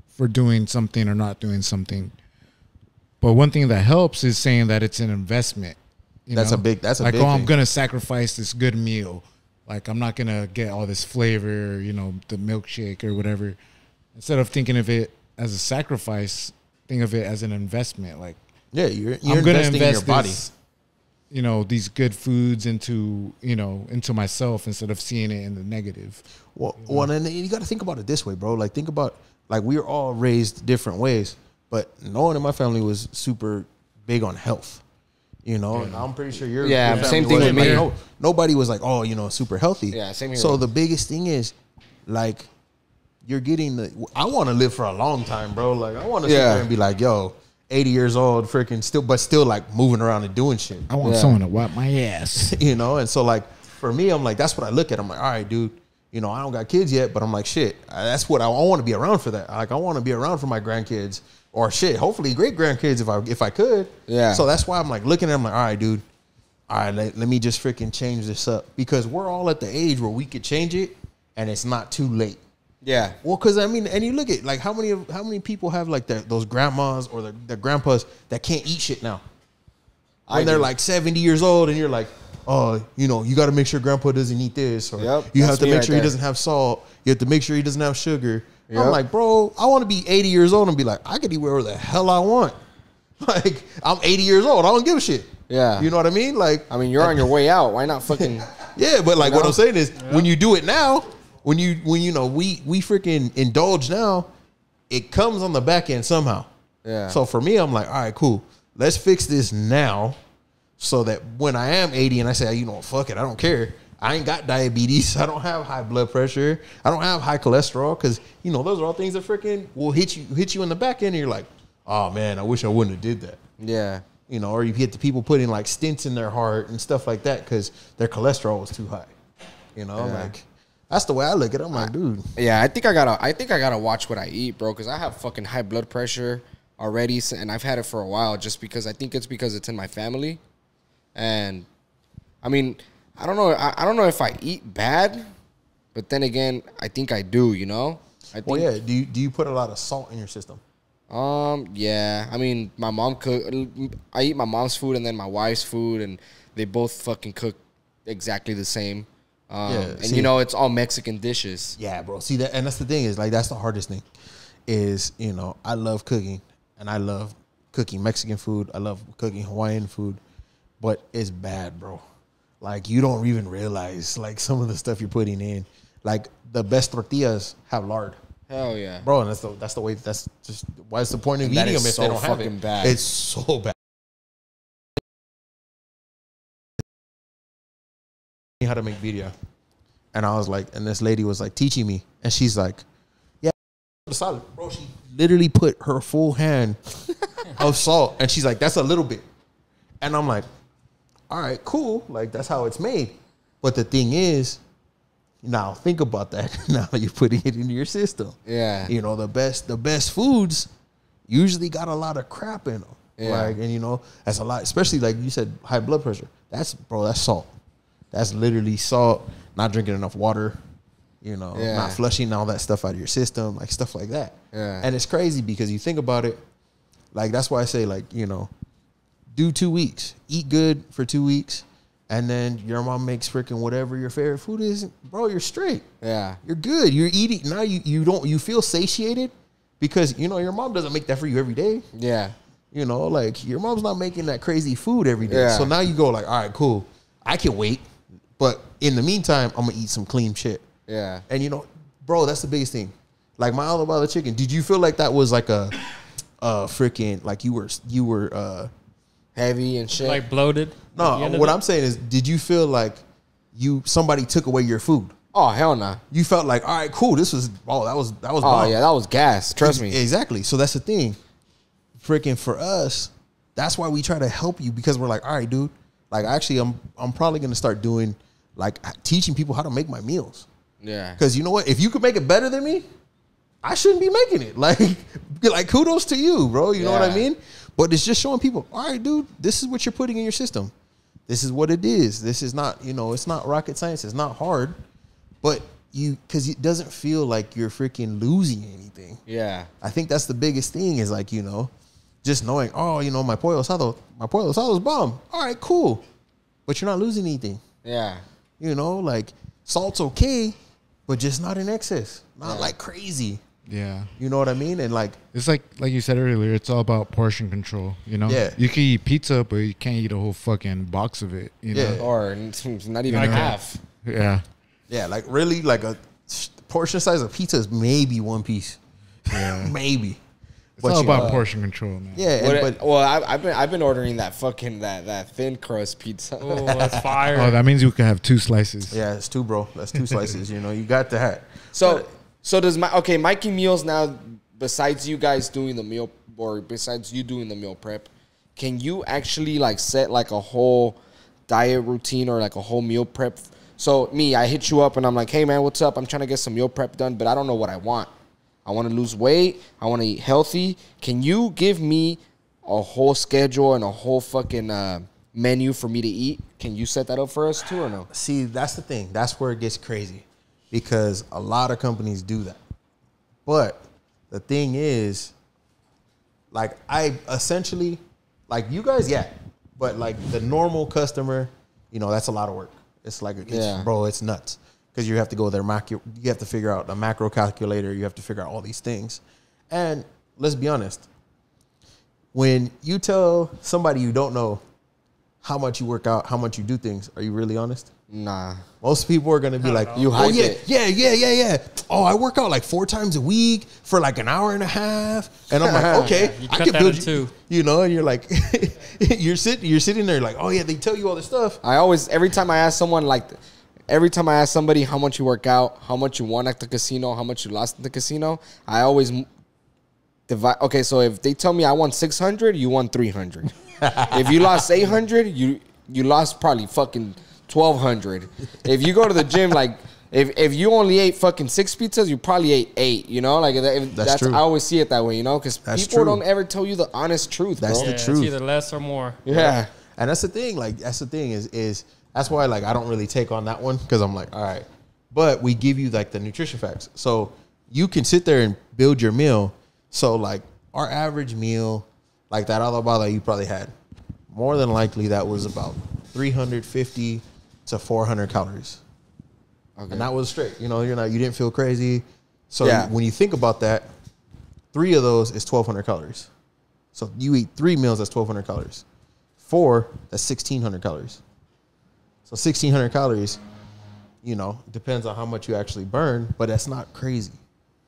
for doing something or not doing something. But one thing that helps is saying that it's an investment. That's a big like, big oh, I'm thing. going to sacrifice this good meal. Like, I'm not going to get all this flavor, you know, the milkshake or whatever. Instead of thinking of it as a sacrifice, think of it as an investment. Like, yeah, you're I'm going to investing invest in your body. this, you know, these good foods into, you know, into myself instead of seeing it in the negative. Well, and then you got to think about it this way, bro. Like, think about, like, we were all raised different ways, but no one in my family was super big on health. You know, and I'm pretty sure your family same thing with me. Nobody was like, oh, you know, super healthy. Yeah, same here. So the biggest thing is, like, you're getting I want to live for a long time, bro. Like, I want to sit there and be like, yo, 80 years old, freaking still like moving around and doing shit. I want someone to wipe my ass. You know, and so like for me, I'm like, that's what I look at. I'm like, all right, dude, you know, I don't got kids yet, but I'm like, shit, that's what I want to be around for that. Like, I want to be around for my grandkids or shit, hopefully great grandkids if I could. Yeah. So that's why I'm like looking at them like, all right, dude, all right, let me just freaking change this up, because we're all at the age where we could change it and it's not too late. Yeah. Well, because I mean, and you look at like how many people have like those grandmas or their grandpas that can't eat shit now. When they're like 70 years old, and you're like, oh, you know, you got to make sure grandpa doesn't eat this, or you have to make sure he doesn't have salt. You have to make sure he doesn't have sugar. I'm like, bro, I want to be 80 years old and be like, I could eat whatever the hell I want. Like, I'm 80 years old. I don't give a shit. Yeah. You know what I mean? Like, I mean, you're on your way out. Why not fucking? Yeah, but like what I'm saying is, when you do it now, when you know we freaking indulge now, it comes on the back end somehow. Yeah. So for me, I'm like, all right, cool. Let's fix this now, so that when I am 80 and I say, you know, fuck it, I don't care. I ain't got diabetes. I don't have high blood pressure. I don't have high cholesterol, because you know those are all things that freaking will hit you in the back end. And you're like, oh man, I wish I wouldn't have did that. Yeah. You know, or you get the people putting like stents in their heart and stuff like that because their cholesterol was too high. You know, like. That's the way I look at it. I'm like, dude. Yeah, I think I gotta watch what I eat, bro, because I have fucking high blood pressure already, and I've had it for a while, just because I think it's because it's in my family. And I mean, I don't know if I eat bad, but then again, I think I do. You know. Well, yeah. Do you put a lot of salt in your system? Yeah. I mean, my mom I eat my mom's food and then my wife's food, and they both fucking cook exactly the same. And you know, it's all Mexican dishes. Yeah, bro. See that, and that's the thing is like that's the hardest thing. Is, you know, I love cooking, and I love cooking Mexican food. I love cooking Hawaiian food, but it's bad, bro. Like, you don't even realize like some of the stuff you're putting in. Like, the best tortillas have lard. Hell yeah, bro. And that's the way. That's just what's the point of eating them if they don't have it? Bad. It's so bad. How to make birria, and I was like, and this lady was like teaching me, and she's like, yeah, the salad, bro. She literally put her full hand of salt, and she's like, that's a little bit, and I'm like, all right, cool, like that's how it's made. But the thing is, now think about that. Now you're putting it into your system. Yeah, you know, the best foods usually got a lot of crap in them. Yeah. Like, and you know, that's a lot, especially like you said, high blood pressure. That's salt. That's literally salt, not drinking enough water, you know, not flushing all that stuff out of your system, like stuff like that. Yeah. And it's crazy because you think about it, like that's why I say, like, you know, do 2 weeks, eat good for 2 weeks, and then your mom makes freaking whatever your favorite food is, bro, you're straight. Yeah. You're good. You're eating. Now you feel satiated because, you know, your mom doesn't make that for you every day. Yeah. You know, like your mom's not making that crazy food every day. Yeah. So now you go like, all right, cool. I can wait. But in the meantime, I'm going to eat some clean shit. Yeah. And you know, bro, that's the biggest thing. Like my all about the chicken. Did you feel like that was like a freaking, like you were Heavy and shit. Like bloated. no, what I'm saying is, did you feel like somebody took away your food? Oh, hell no. You felt like, all right, cool. This was, that was Oh, bomb. yeah, that was gas. Trust me. Exactly. So that's the thing. Freaking for us, that's why we try to help you, because we're like, all right, dude. Like, actually, I'm probably going to start doing, like, teaching people how to make my meals. Yeah. Because you know what? If you could make it better than me, I shouldn't be making it. Like kudos to you, bro. You know what I mean? But it's just showing people, all right, dude, this is what you're putting in your system. This is what it is. This is not, you know, it's not rocket science. It's not hard. But because it doesn't feel like you're freaking losing anything. Yeah. I think that's the biggest thing is like, you know, just knowing, oh, you know, my pollo asado is bomb. All right, cool. But you're not losing anything. Yeah. You know, like salt's okay, but just not in excess. Not like crazy. Yeah. You know what I mean? And like, It's like you said earlier, it's all about portion control, you know? Yeah. You can eat pizza, but you can't eat a whole fucking box of it, you Yeah. know? Or not even half. Yeah. yeah, like really like a portion size of pizza is maybe one piece. Yeah. Maybe. It's all about portion control, man. Yeah. I've been ordering that fucking that thin crust pizza. Oh, that's fire. Oh, that means you can have 2 slices. yeah, it's 2, bro. That's 2 slices. You know, you got that. So does Mikey Meals now, besides you guys doing the meal, or besides you doing the meal prep, can you actually like set like a whole diet routine or like a whole meal prep? So I hit you up and I'm like, hey man, what's up? I'm trying to get some meal prep done, but I don't know what I want. I want to lose weight. I want to eat healthy. Can you give me a whole schedule and a whole fucking menu for me to eat? Can you set that up for us too or no? See, that's the thing. That's where it gets crazy, because a lot of companies do that. But the thing is, like, I essentially, like you guys, yeah, but like the normal customer, you know, that's a lot of work. It's like, bro, it's nuts. Because you have to go there, you have to figure out a macro calculator. You have to figure out all these things. And let's be honest, when you tell somebody you don't know how much you work out, how much you do things, are you really honest? Nah. Most people are going to be like, You hype it. yeah. Oh, I work out like 4 times a week for like an hour and a half. And I'm like, okay, you I cut can that build in two. you know, and you're like, you're sitting there like, oh yeah, they tell you all this stuff. Every time I ask somebody how much you work out, how much you won at the casino, how much you lost at the casino, I always divide. Okay, so if they tell me I won 600, you won 300. If you lost 800, you lost probably fucking 1,200. If you go to the gym, like if you only ate fucking 6 pizzas, you probably ate 8. You know, like that's true. I always see it that way. You know, because people don't ever tell you the honest truth. That's bro. the truth. It's either less or more. Yeah. And that's the thing. Like, that's the thing is that's why, like, I don't really take on that one, because I'm like, all right. But we give you, like, the nutrition facts. So you can sit there and build your meal. So, like, our average meal, like that alabala you probably had, more than likely that was about 350 to 400 calories. Okay. And that was straight. You know, you didn't feel crazy. So when you think about that, 3 of those is 1,200 calories. So you eat 3 meals, that's 1,200 calories. 4, that's 1,600 calories. So 1,600 calories, you know, depends on how much you actually burn, but that's not crazy.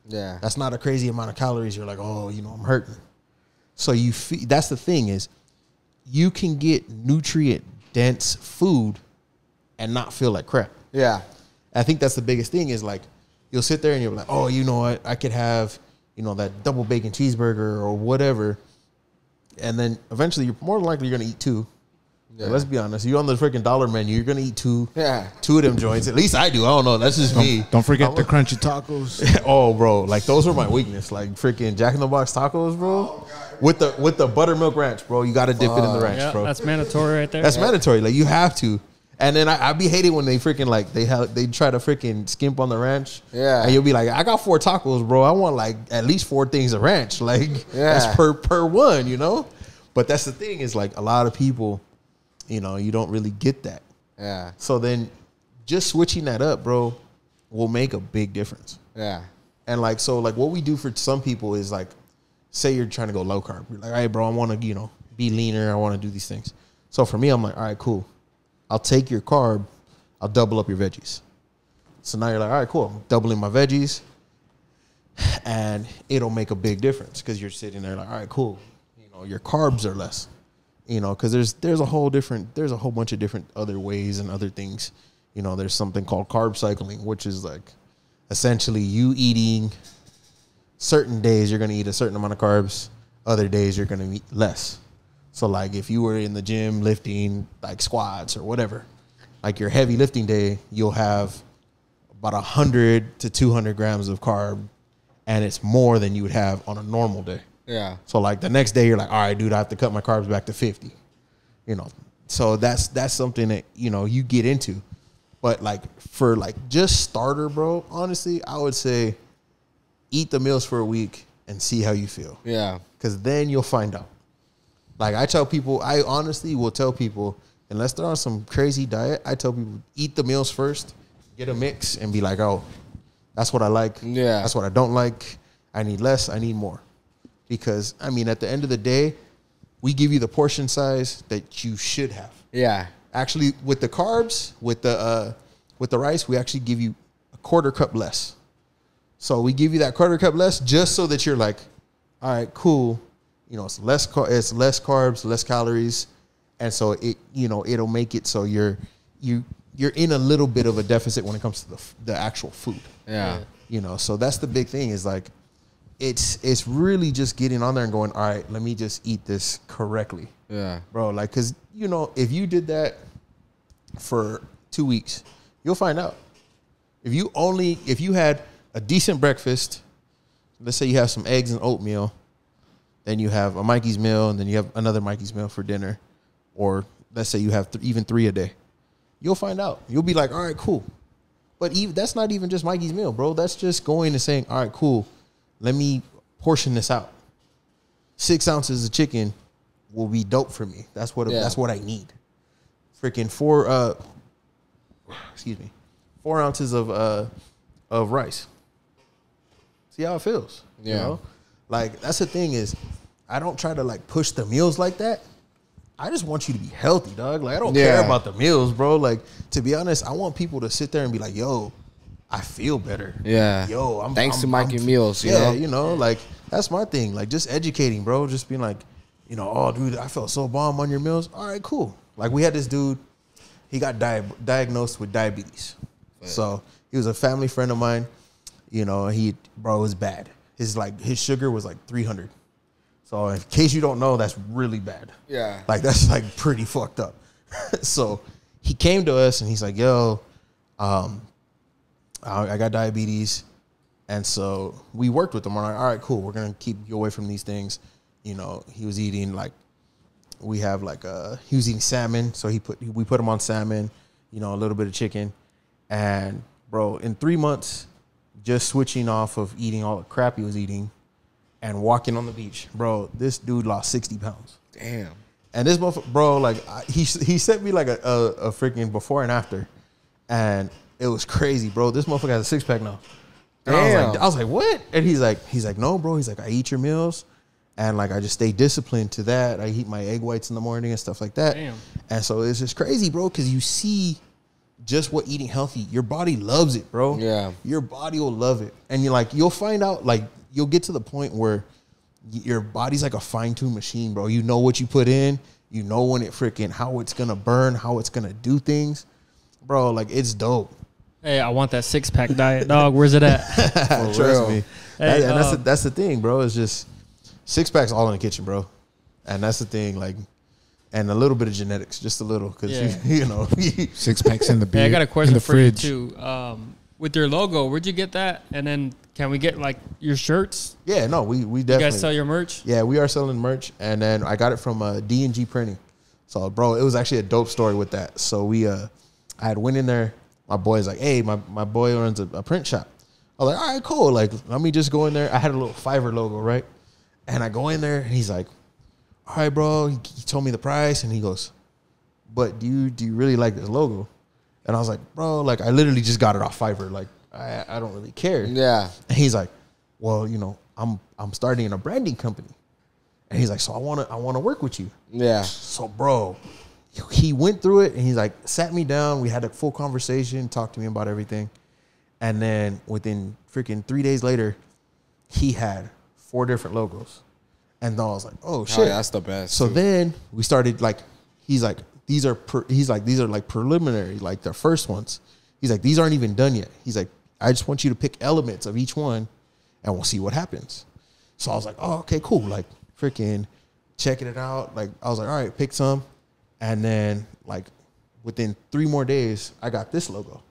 Yeah. That's not a crazy amount of calories. You're like, oh, you know, I'm hurting. So that's the thing is, you can get nutrient-dense food and not feel like crap. Yeah. I think that's the biggest thing is, like, you'll sit there and you're like, oh, you know what? I could have, you know, that double bacon cheeseburger or whatever. And then eventually you're more than likely you're going to eat 2. Yeah. Let's be honest. You're on the freaking dollar menu. You're going to eat 2. Yeah. 2 of them joints. At least I do. I don't know. That's just me. Don't forget the crunchy tacos. Oh, bro. Like, those are my weakness. Like, freaking Jack in the Box tacos, bro. With the buttermilk ranch, bro. You got to dip it in the ranch, bro. That's mandatory right there. That's mandatory. Like, you have to. And then I be hating when they freaking, like, they try to freaking skimp on the ranch. Yeah. And you'll be like, I got 4 tacos, bro. I want, like, at least 4 things of ranch. Like, that's per one, you know? But that's the thing is, like, a lot of people, you know, you don't really get that. Yeah. So then just switching that up, bro, will make a big difference. Yeah. And, like, so, like, what we do for some people is, like, say you're trying to go low carb. You're like, all right, bro, I want to, you know, be leaner. I want to do these things. So for me, I'm like, all right, cool. I'll take your carb. I'll double up your veggies. So now you're like, all right, cool. I'm doubling my veggies. And it'll make a big difference because you're sitting there like, all right, cool. You know, your carbs are less. You know, because there's a whole bunch of different other ways and other things. You know, there's something called carb cycling, which is like essentially you eating certain days you're going to eat a certain amount of carbs. Other days you're going to eat less. So like if you were in the gym lifting like squats or whatever, like your heavy lifting day, you'll have about 100 to 200 grams of carb, and it's more than you would have on a normal day. Yeah. So like the next day you're like, all right, dude, I have to cut my carbs back to 50. You know, so that's something that, you know, you get into. But like for like just starter, bro, honestly, I would say eat the meals for a week and see how you feel. Yeah. Because then you'll find out. Like I tell people, I honestly will tell people, unless they're on some crazy diet, I tell people eat the meals first, get a mix, and be like, oh, that's what I like. Yeah. That's what I don't like. I need less. I need more. Because, I mean, at the end of the day, we give you the portion size that you should have. Yeah. Actually, with the carbs, with the rice, we actually give you a quarter cup less. So we give you that quarter cup less just so that you're like, all right, cool. You know, it's less carbs, less calories, and so it, you know, it'll make it so you're in a little bit of a deficit when it comes to the actual food. Yeah. You know, so that's the big thing is like, it's really just getting on there and going, all right, let me just eat this correctly. Yeah. Bro, like, because, you know, if you did that for 2 weeks, you'll find out. If you had a decent breakfast, let's say you have some eggs and oatmeal, then you have a Mikey's meal, and then you have another Mikey's meal for dinner, or let's say you have even 3 a day, you'll find out. You'll be like, all right, cool. But that's not even just Mikey's meal, bro. That's just going and saying, all right, cool. Let me portion this out. 6 ounces of chicken will be dope for me. That's what I need. Freaking 4 ounces of rice. See how it feels. Yeah. You know? Like that's the thing is, I don't try to like push the meals like that. I just want you to be healthy, dog. Like I don't care about the meals, bro. Like to be honest, I want people to sit there and be like, yo, I feel better. Yeah. Yo, thanks to Mikey Meals, you know? You know, like that's my thing. Like just educating, bro. Just being like, you know, oh dude, I felt so bomb on your meals. All right, cool. Like we had this dude, he got diagnosed with diabetes. Right. So he was a family friend of mine. You know, it was bad. His sugar was like 300. So in case you don't know, that's really bad. Yeah. Like that's like pretty fucked up. So he came to us and he's like, yo, I got diabetes. And so we worked with him. We're like, all right, cool. We're going to keep you away from these things. You know, he was eating he was eating salmon. So we put him on salmon, you know, a little bit of chicken. And bro, in 3 months, just switching off of eating all the crap he was eating and walking on the beach, bro, this dude lost 60 pounds. Damn. And this motherfucker, bro, like he sent me like a freaking before and after, and it was crazy, bro. This motherfucker has a 6-pack now. And Damn. I was like, what? And he's like, no, bro. He's like, I eat your meals, and like I just stay disciplined to that. I eat my egg whites in the morning and stuff like that. Damn. And so it's just crazy, bro, because you see just what eating healthy, your body loves it, bro. Yeah. Your body will love it, and you'll find out, like you'll get to the point where your body's like a fine-tuned machine, bro. You know what you put in. You know when how it's going to burn, how it's going to do things. Bro, like, it's dope. Hey, I want that 6-pack diet, dog. Where's it at? Trust me. Hey, and that's the thing, bro. It's just 6-packs all in the kitchen, bro. And that's the thing, like, and a little bit of genetics, just a little, because, you know. 6-packs in the beer, Hey, I got a question in the for fridge. you, too. With your logo, where'd you get that? And then can we get, like, your shirts? Yeah, no, we definitely. You guys sell your merch? Yeah, we are selling merch, and then I got it from D&G Printing. So, bro, it was actually a dope story with that. So I had went in there. My boy's like, hey, my boy runs a print shop. I was like, all right, cool. Like, let me just go in there. I had a little Fiverr logo, right? And I go in there, and he's like, all right, bro. He told me the price, and he goes, but do you really like this logo? And I was like, bro, like, I literally just got it off Fiverr. Like, I don't really care. Yeah. And he's like, well, you know, I'm starting a branding company. And he's like, so I want to work with you. Yeah. So, bro, he went through it and he's like, sat me down. We had a full conversation, talked to me about everything. And then within freaking 3 days later, he had 4 different logos. And then I was like, oh shit. Oh, yeah, that's the best. So then we started like, he's like, these are like preliminary, like the first ones. He's like, these aren't even done yet. He's like, I just want you to pick elements of each one and we'll see what happens. So I was like, oh, okay, cool. Like, freaking checking it out. Like, I was like, all right, pick some. And then, like, within 3 more days, I got this logo.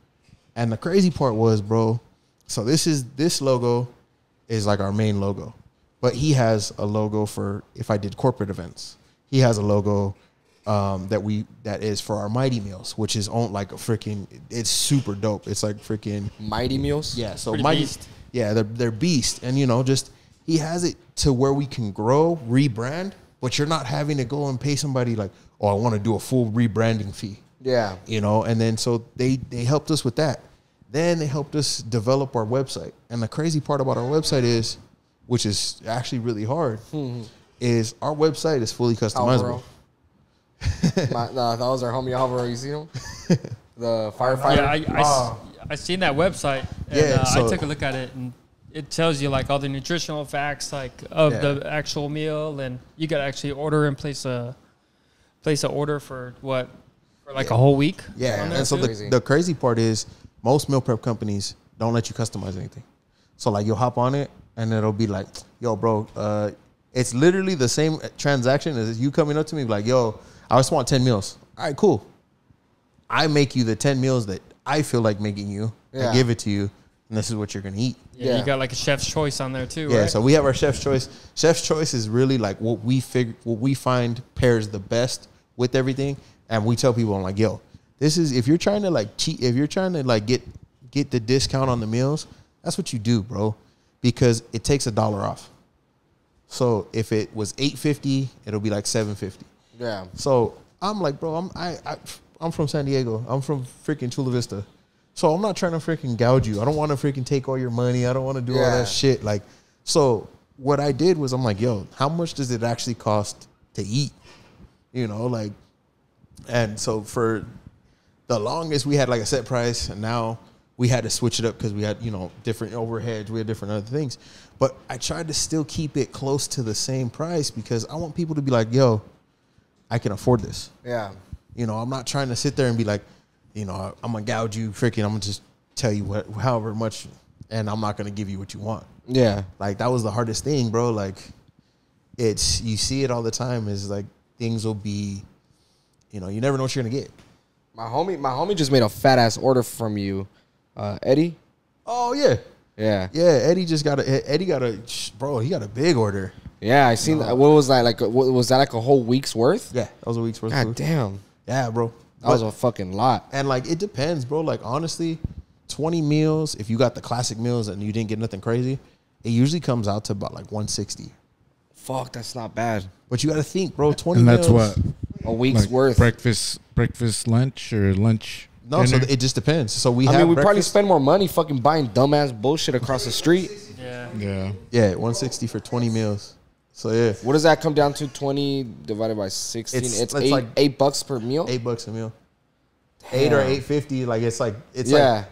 And the crazy part was, bro, so this logo is like our main logo. But he has a logo for if I did corporate events. He has a logo that is for our Mighty Meals, which is on like a freaking, it's super dope. It's like freaking Mighty Meals? Yeah, so Pretty Mighty, beast. yeah, they're beast. And just he has it to where we can grow, rebrand, but you're not having to go and pay somebody like, oh, I want to do a full rebranding fee. Yeah. And then so they helped us with that. Then they helped us develop our website. And the crazy part about our website is, which is actually really hard, is our website is fully customizable. That was our homie Alvaro. You see him? The firefighter. Yeah, I seen that website. And, Yeah, so- I took a look at it, and it tells you like all the nutritional facts like of the actual meal, and you got to actually order and place a order for what, for like a whole week. Yeah, on there and so too? the crazy part is most meal prep companies don't let you customize anything. So like you'll hop on it and it'll be like, yo, bro, it's literally the same transaction as you coming up to me like, yo, I just want 10 meals. All right, cool. I make you the 10 meals that I feel like making you. Yeah. I give it to you, and this is what you're gonna eat. Yeah, you got like a chef's choice on there too. Yeah, right? so we have our chef's choice. Chef's choice is really like what we find pairs the best with everything, and we tell people, I'm like, yo, this is if you're trying to like cheat, if you're trying to like get the discount on the meals, that's what you do, bro, because it takes $1 off. So if it was $8.50, it'll be like $7.50. Yeah. So I'm like, bro, I'm from San Diego. I'm from freaking Chula Vista. So I'm not trying to freaking gouge you. I don't want to freaking take all your money. I don't want to do all that shit. Like, so what I did was I'm like, yo, how much does it actually cost to eat? Like, and so for the longest we had like a set price, and now we had to switch it up because we had, different overheads. We had different other things. But I tried to still keep it close to the same price because I want people to be like, yo, I can afford this. Yeah. I'm not trying to sit there and be like, I'm going to gouge you freaking. I'm going to just tell you however much, and I'm not going to give you what you want. Yeah. Like, that was the hardest thing, bro. Like, you see it all the time is like things will be, you never know what you're going to get. My homie just made a fat ass order from you, Eddie. Oh, yeah. Yeah. Yeah, Eddie got a big order. Yeah, I seen that. What was that like? Was that like a whole week's worth? Yeah, that was a week's worth of God food. damn. Yeah, bro. That was a fucking lot. And like, it depends, bro. Like, honestly, 20 meals, if you got the classic meals and you didn't get nothing crazy, it usually comes out to about like 160. Fuck, that's not bad. But you got to think, bro, 20 And meals. that's what? A week's Like worth. breakfast, lunch, or lunch? No, dinner? so it just depends. So we I have mean, we probably breakfast. spend more money fucking buying dumbass bullshit across the street. Yeah. Yeah. Yeah, 160 for 20 meals. So yeah, What does that come down to? 20 divided by 16. It's it's like $8 per meal. $8 a meal. 8 or 8.50. Like it's like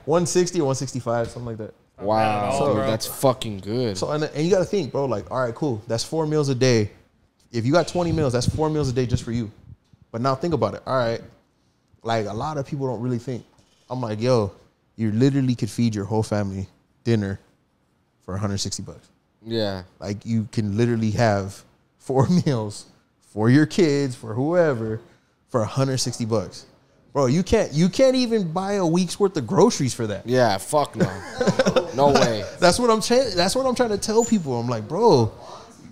160 or 165, something like that. Wow, Not bad at all, bro. that's fucking good. So and you got to think, bro. Like, all right, cool. That's 4 meals a day. If you got 20 meals, that's 4 meals a day just for you. But now think about it. All right, like a lot of people don't really think. I'm like, yo, you literally could feed your whole family dinner for $160. Yeah. Like, you can literally have 4 meals for your kids, for whoever, for $160. Bro, you can't even buy a week's worth of groceries for that. Yeah, fuck no. No way. That's what I'm trying to tell people. I'm like, bro,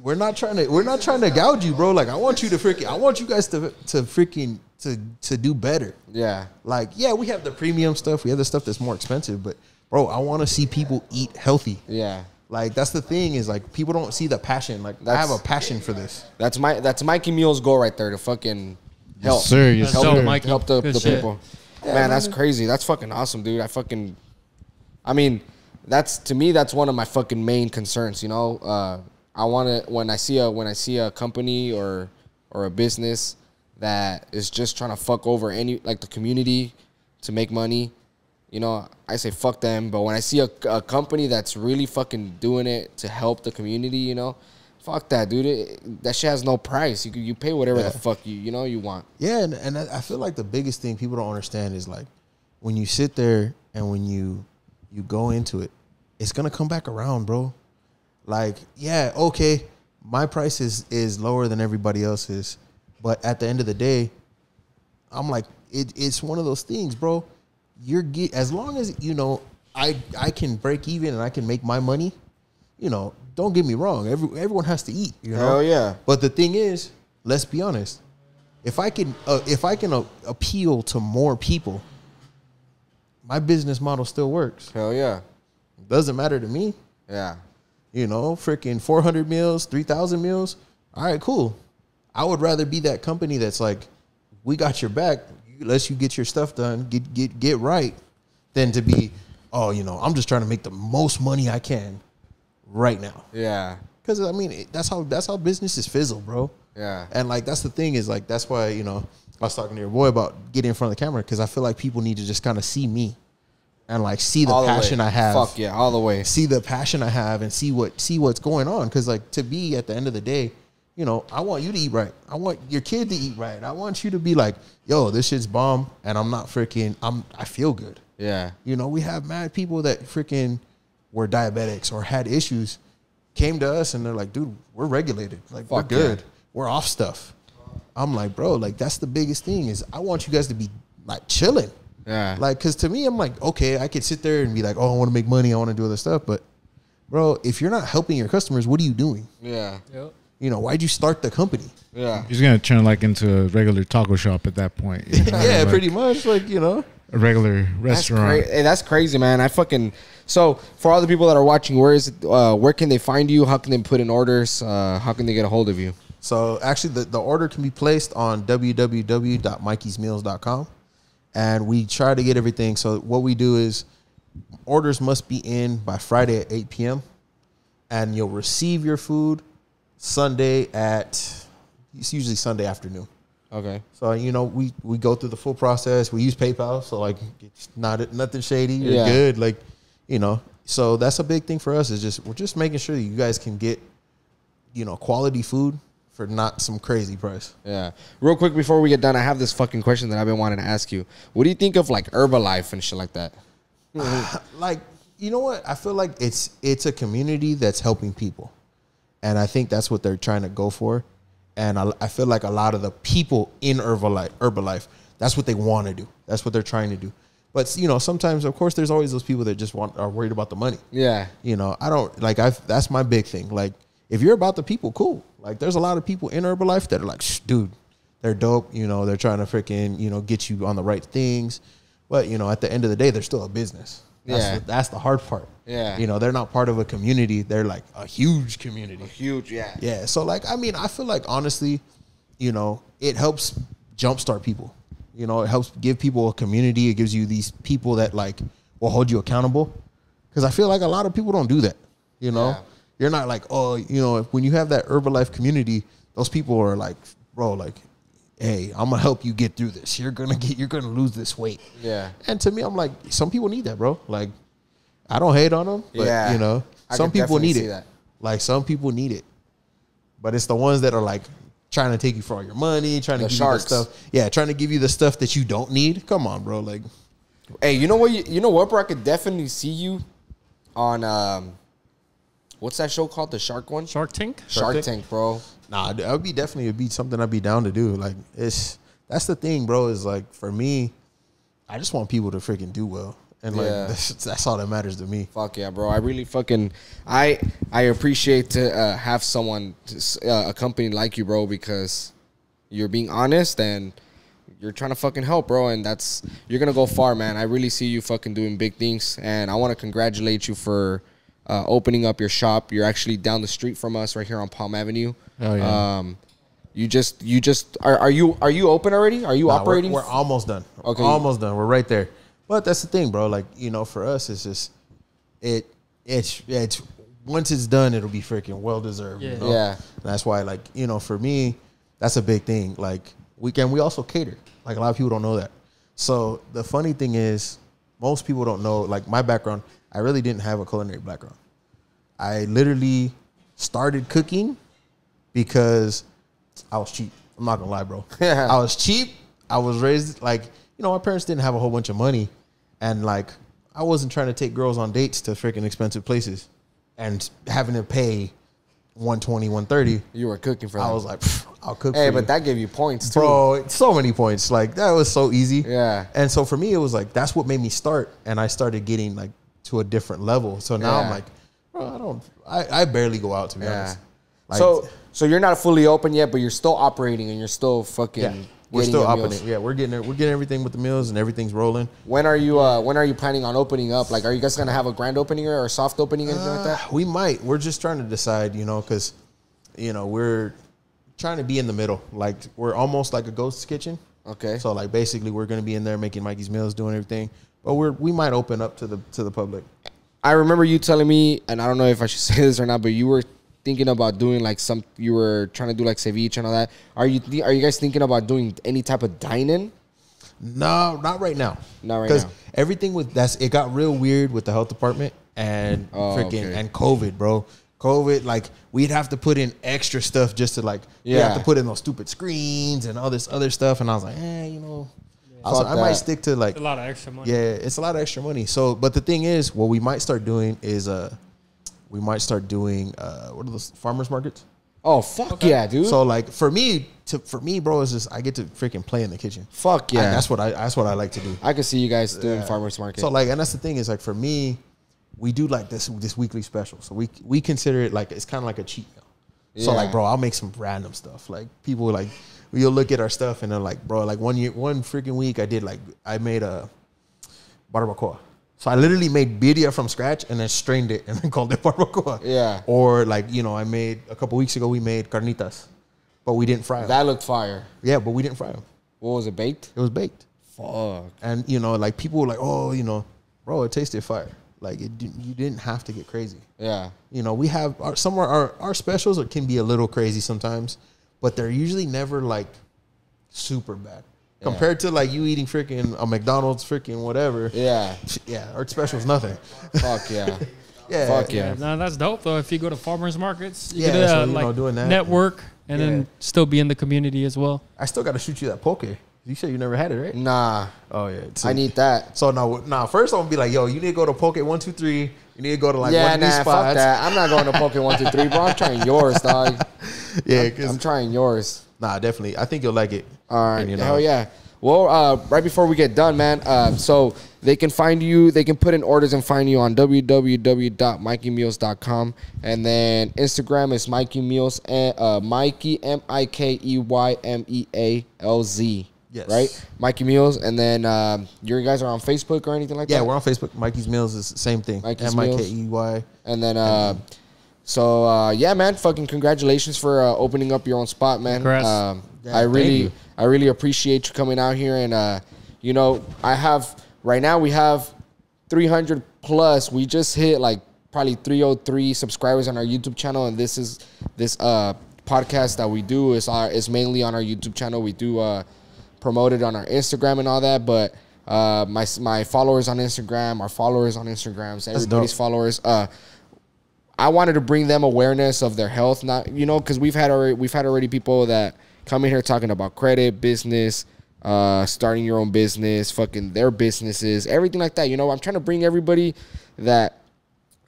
we're not trying to gouge you, bro. Like, I want you guys to do better. Yeah. Like, yeah, we have the premium stuff. We have the stuff that's more expensive, but bro, I want to see people eat healthy. Yeah. Like, that's the thing is, like, people don't see the passion. Like, I have a passion for this. That's Mikey Meal's goal right there, to fucking help. Yes, sir. Yes, That's sir. dope, Mikey. Help the Good shit. people. Man, that's crazy. That's fucking awesome, dude. I mean, that's to me, that's one of my fucking main concerns. You know, I want to when I see a company or a business that is just trying to fuck over the community to make money. You know, I say fuck them. But when I see a company that's really fucking doing it to help the community, you know, fuck that, dude. That shit has no price. You pay whatever the fuck you want. Yeah, and I feel like the biggest thing people don't understand is like when you sit there and when you go into it, it's gonna come back around, bro. Like, yeah, okay, my price is lower than everybody else's, but at the end of the day, I'm like, it's one of those things, bro. As long as, you know, I can break even and I can make my money, you know, don't get me wrong. Everyone has to eat, you know? Hell yeah. But the thing is, let's be honest. If I can appeal to more people, my business model still works. Hell yeah. Doesn't matter to me. Yeah. You know, freaking 400 meals, 3,000 meals. All right, cool. I would rather be that company that's like, we got your back. Let you get your stuff done, get right, than to be, oh, you know, I'm just trying to make the most money I can right now. Yeah. Because I mean, that's how businesses fizzle, bro. Yeah. And like that's the thing is like that's why, you know, I was talking to your boy about getting in front of the camera because I feel like people need to just kind of see me and like see the passion I have. Fuck yeah, all the way. See the passion I have and see what's going on. Because like to be at the end of the day, you know, I want you to eat right. I want your kid to eat right. I want you to be like, yo, this shit's bomb, and I'm not freaking. I feel good. Yeah. You know, we have mad people that freaking were diabetics or had issues, came to us and they're like, dude, we're regulated. Like we're good. Yeah. We're off stuff. I'm like, bro, like that's the biggest thing is I want you guys to be like chilling. Yeah. Like, cause to me, I'm like, okay, I could sit there and be like, oh, I want to make money. I want to do other stuff. But bro, if you're not helping your customers, what are you doing? Yeah. Yep. You know, why'd you start the company? Yeah. He's going to turn like into a regular taco shop at that point. You know? Yeah, like pretty much. Like, you know, a regular restaurant. Hey, that's crazy, man. So for all the people that are watching, where can they find you? How can they put in orders? How can they get a hold of you? So actually the order can be placed on www.MIKEY'sMealz.com. And we try to get everything. So what we do is orders must be in by Friday at 8 p.m. And you'll receive your food Sunday it's usually Sunday afternoon. Okay. So, you know, we go through the full process. We use PayPal. So, like, it's nothing shady. You're good. Like, you know, so that's a big thing for us is we're just making sure that you guys can get, you know, quality food for not some crazy price. Yeah. Real quick before we get done, I have this fucking question that I've been wanting to ask you. What do you think of like Herbalife and shit like that? Like, you know what? I feel like it's a community that's helping people. And I think that's what they're trying to go for. And I feel like a lot of the people in Herbalife, that's what they want to do. That's what they're trying to do. But, you know, sometimes, of course, there's always those people that just are worried about the money. Yeah. You know, that's my big thing. Like, if you're about the people, cool. Like, there's a lot of people in Herbalife that are like, dude, they're dope. You know, they're trying to freaking, you know, get you on the right things. But, you know, at the end of the day, they're still a business. That's the hard part. Yeah. You know, they're not part of a community. They're like a huge community. Yeah. Yeah. So, like, I mean, I feel like, honestly, you know, it helps jumpstart people. You know, it helps give people a community. It gives you these people that, like, will hold you accountable. Because I feel like a lot of people don't do that. You know? Yeah. You're not like, oh, you know, when you have that Herbalife community, those people are like, bro, like, hey, I'm gonna help you get through this. You're gonna lose this weight. Yeah. And to me, I'm like, some people need that, bro. Like, I don't hate on them, but yeah. you know, some people need it. That. Like, some people need it. But it's the ones that are like trying to take you for all your money, trying to give you the stuff. Yeah, trying to give you the stuff that you don't need. Come on, bro. Like, hey, you know what, bro? I could definitely see you on what's that show called? The Shark one? Shark Tank? Shark Tank, bro. Nah, it'd be something I'd be down to do. Like, that's the thing, bro, is like, for me, I just want people to freaking do well. And like, that's all that matters to me. Fuck yeah, bro. I really fucking, I appreciate to have someone, a company like you, bro, because you're being honest and you're trying to fucking help, bro. And you're going to go far, man. I really see you fucking doing big things. And I want to congratulate you for opening up your shop. You're actually down the street from us right here on Palm Avenue. Oh, yeah. You just are you open already? Are you operating? We're almost done. Okay. Almost done. We're right there. But that's the thing, bro. Like, you know, for us, it's just, it's once it's done, it'll be freaking well deserved. Yeah. You know? Yeah. And that's why, like, you know, for me, that's a big thing. Like, we also cater. Like, a lot of people don't know that. So the funny thing is, most people don't know, like, my background, I really didn't have a culinary background. I literally started cooking because I was cheap. I'm not gonna lie, bro. I was cheap. I was raised, like, you know, my parents didn't have a whole bunch of money. And, like, I wasn't trying to take girls on dates to freaking expensive places and having to pay $120, $130. You were cooking for them. I was like, I'll cook for hey, you. but that gave you points too. Bro, so many points. Like, that was so easy. Yeah. And so for me, it was like, that's what made me start. And I started getting, like, to a different level. So now I'm like, bro, I barely go out, to be honest. Like, so you're not fully open yet, but you're still operating and you're still fucking. yeah, we're getting still your opening. meals. Yeah, we're getting everything with the meals and everything's rolling. When are you planning on opening up? Like, are you guys gonna have a grand opening or a soft opening or anything like that? We might. We're just trying to decide, you know, because, you know, we're trying to be in the middle. Like, we're almost like a ghost kitchen. Okay. So, like, basically, we're going to be in there making Mikey's Meals, doing everything. But we might open up to the public. I remember you telling me, and I don't know if I should say this or not, but you were thinking about doing like you were trying to do like ceviche and all that. Are you guys thinking about doing any type of dine-in? No, not right now. Not right now. Because everything it got real weird with the health department and and COVID, bro. COVID, like, we'd have to put in extra stuff just to, like, you have to put in those stupid screens and all this other stuff. And I was like, you know, I might stick to, like, It's a lot of extra money. yeah, it's a lot of extra money. So, but the thing is, what we might start doing is what are those, farmers markets? Oh, fuck yeah, dude. So, like, for me, bro, it's just I get to freaking play in the kitchen. Fuck yeah. That's what I like to do. I can see you guys doing farmers market. So, like, and that's the thing is, like, for me, we do like this weekly special. So we consider it like, it's kind of like a cheat meal. So, like, bro, I'll make some random stuff. Like, people, like, you'll look at our stuff and they're like, bro, like, one freaking week I made a barbacoa. So I literally made birria from scratch and then strained it and then called it barbacoa. Yeah. Or, like, you know, a couple weeks ago, we made carnitas, but we didn't fry them. That looked fire. Yeah, but we didn't fry them. What was it, baked? It was baked. Fuck. And, you know, like, people were like, oh, you know, bro, it tasted fire. Like, you didn't have to get crazy. Yeah. You know, we have our specials can be a little crazy sometimes, but they're usually never, like, super bad. Compared to, like, you eating freaking a McDonald's freaking whatever. Yeah. Yeah, our special's nothing. Fuck yeah. Yeah. Fuck yeah. No, that's dope though. If you go to farmers markets, you Yeah, can so, you like know, doing that. network and then still be in the community as well. I still got to shoot you that poke. You said you never had it, right? Nah. Oh, yeah. I need that. So, now, first I'm going to be like, yo, you need to go to Poke 123. You need to go to, like, one of these spots. Fuck that. I'm not going to Poke 123, bro. I'm trying yours, dog. Yeah, I'm trying yours. Nah, definitely. I think you'll like it. All right. And, you know, Hell yeah. Well, right before we get done, man, so they can find you, they can put in orders and find you on www.mikeymeals.com. And then Instagram is Mikey Meals, and Mikey, MIKEYMEALZ. Yes. Right? Mikey Meals. And then you guys are on Facebook or anything like that? Yeah, we're on Facebook. Mikey's Meals is the same thing. Mikey's MIKEY. And then, yeah, man, fucking congratulations for opening up your own spot, man. Congrats. I really appreciate you coming out here. And, you know, right now we have 300 plus. We just hit like probably 303 subscribers on our YouTube channel. And this podcast that we do is mainly on our YouTube channel. We do promote it on our Instagram and all that. But my followers on Instagram, our followers on Instagram, so everybody's followers, I wanted to bring them awareness of their health, not, you know, because we've had already people that come in here talking about credit, business, starting your own business, fucking their businesses, everything like that. You know, I'm trying to bring everybody that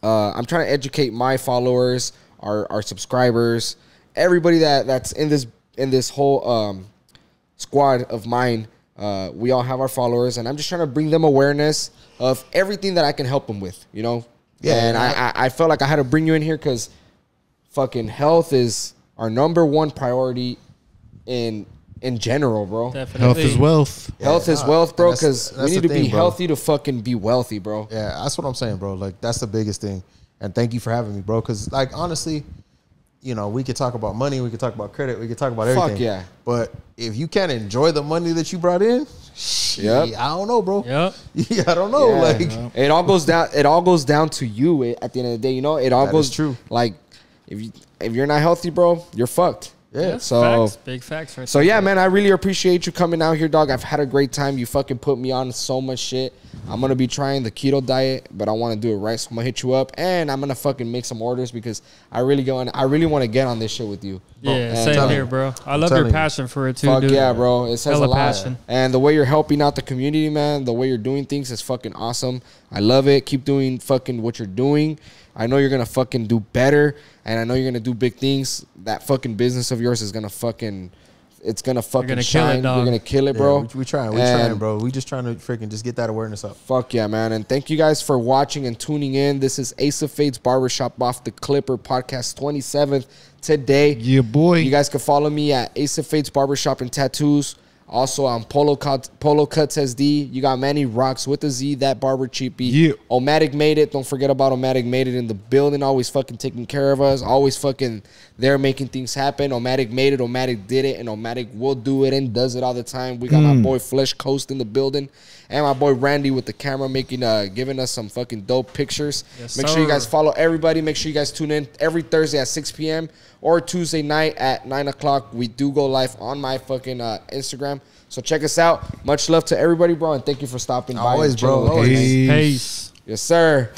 I'm trying to educate my followers, our subscribers, everybody that's in this whole squad of mine. We all have our followers, and I'm just trying to bring them awareness of everything that I can help them with, you know. Yeah, and I felt like I had to bring you in here because fucking health is our number one priority in general, bro. Definitely. Health is wealth. Health is wealth, bro, because we need to be bro. healthy to fucking be wealthy, bro. Yeah, that's what I'm saying, bro. Like, that's the biggest thing. And thank you for having me, bro. Because, like, honestly, you know, we could talk about money, we could talk about credit, we could talk about everything. Fuck yeah. But if you can't enjoy the money that you brought in, Yep. I don't know, bro. Yep. Yeah, I don't know. Yeah. Like, It all goes down. It all goes down to you at the end of the day. You know, it all That goes is true. Like if you're not healthy, bro, you're fucked. yeah. So facts, big facts right So there. yeah, man, I really appreciate you coming out here, dog. I've had a great time. You fucking put me on so much shit. I'm gonna be trying the keto diet, but I want to do it right. So I'm gonna hit you up, and I'm gonna fucking make some orders because I really want to get on this shit with you. Yeah, And, same here, bro. I love your telling you. passion for it too, Fuck dude. yeah, bro. It says Hella a lot. passion. And the way you're helping out the community, man, the way you're doing things is fucking awesome. I love it. Keep doing fucking what you're doing. I know you're gonna fucking do better, and I know you're gonna do big things. That fucking business of yours is gonna fucking. It's gonna fucking gonna kill it, shine. dog. You're gonna kill it, bro. we trying, And- bro. We just trying to freaking just get that awareness up. Fuck yeah, man. And thank you guys for watching and tuning in. This is Ace of Fade's Barbershop Off the Clipper podcast 27th today. Yeah, boy. You guys can follow me at Ace of Fade's Barbershop and Tattoos. Also on Polo Cuts SD. You got Manny Rocks with a Z, that barber cheapie. Yeah. Omatic made it. Don't forget about Omatic made it in the building. Always fucking taking care of us. Always fucking there making things happen. Omatic made it. Omatic did it. And Omatic will do it and does it all the time. We got my boy Flesh Coast in the building. And my boy Randy with the camera giving us some fucking dope pictures. Yes, Make sure you guys sir. follow everybody. Make sure you guys tune in every Thursday at 6 p.m. or Tuesday night at 9 o'clock. We do go live on my fucking Instagram. So check us out. Much love to everybody, bro. And thank you for stopping by. Always, and chilling bro. with us. Always. Peace. Yes, sir.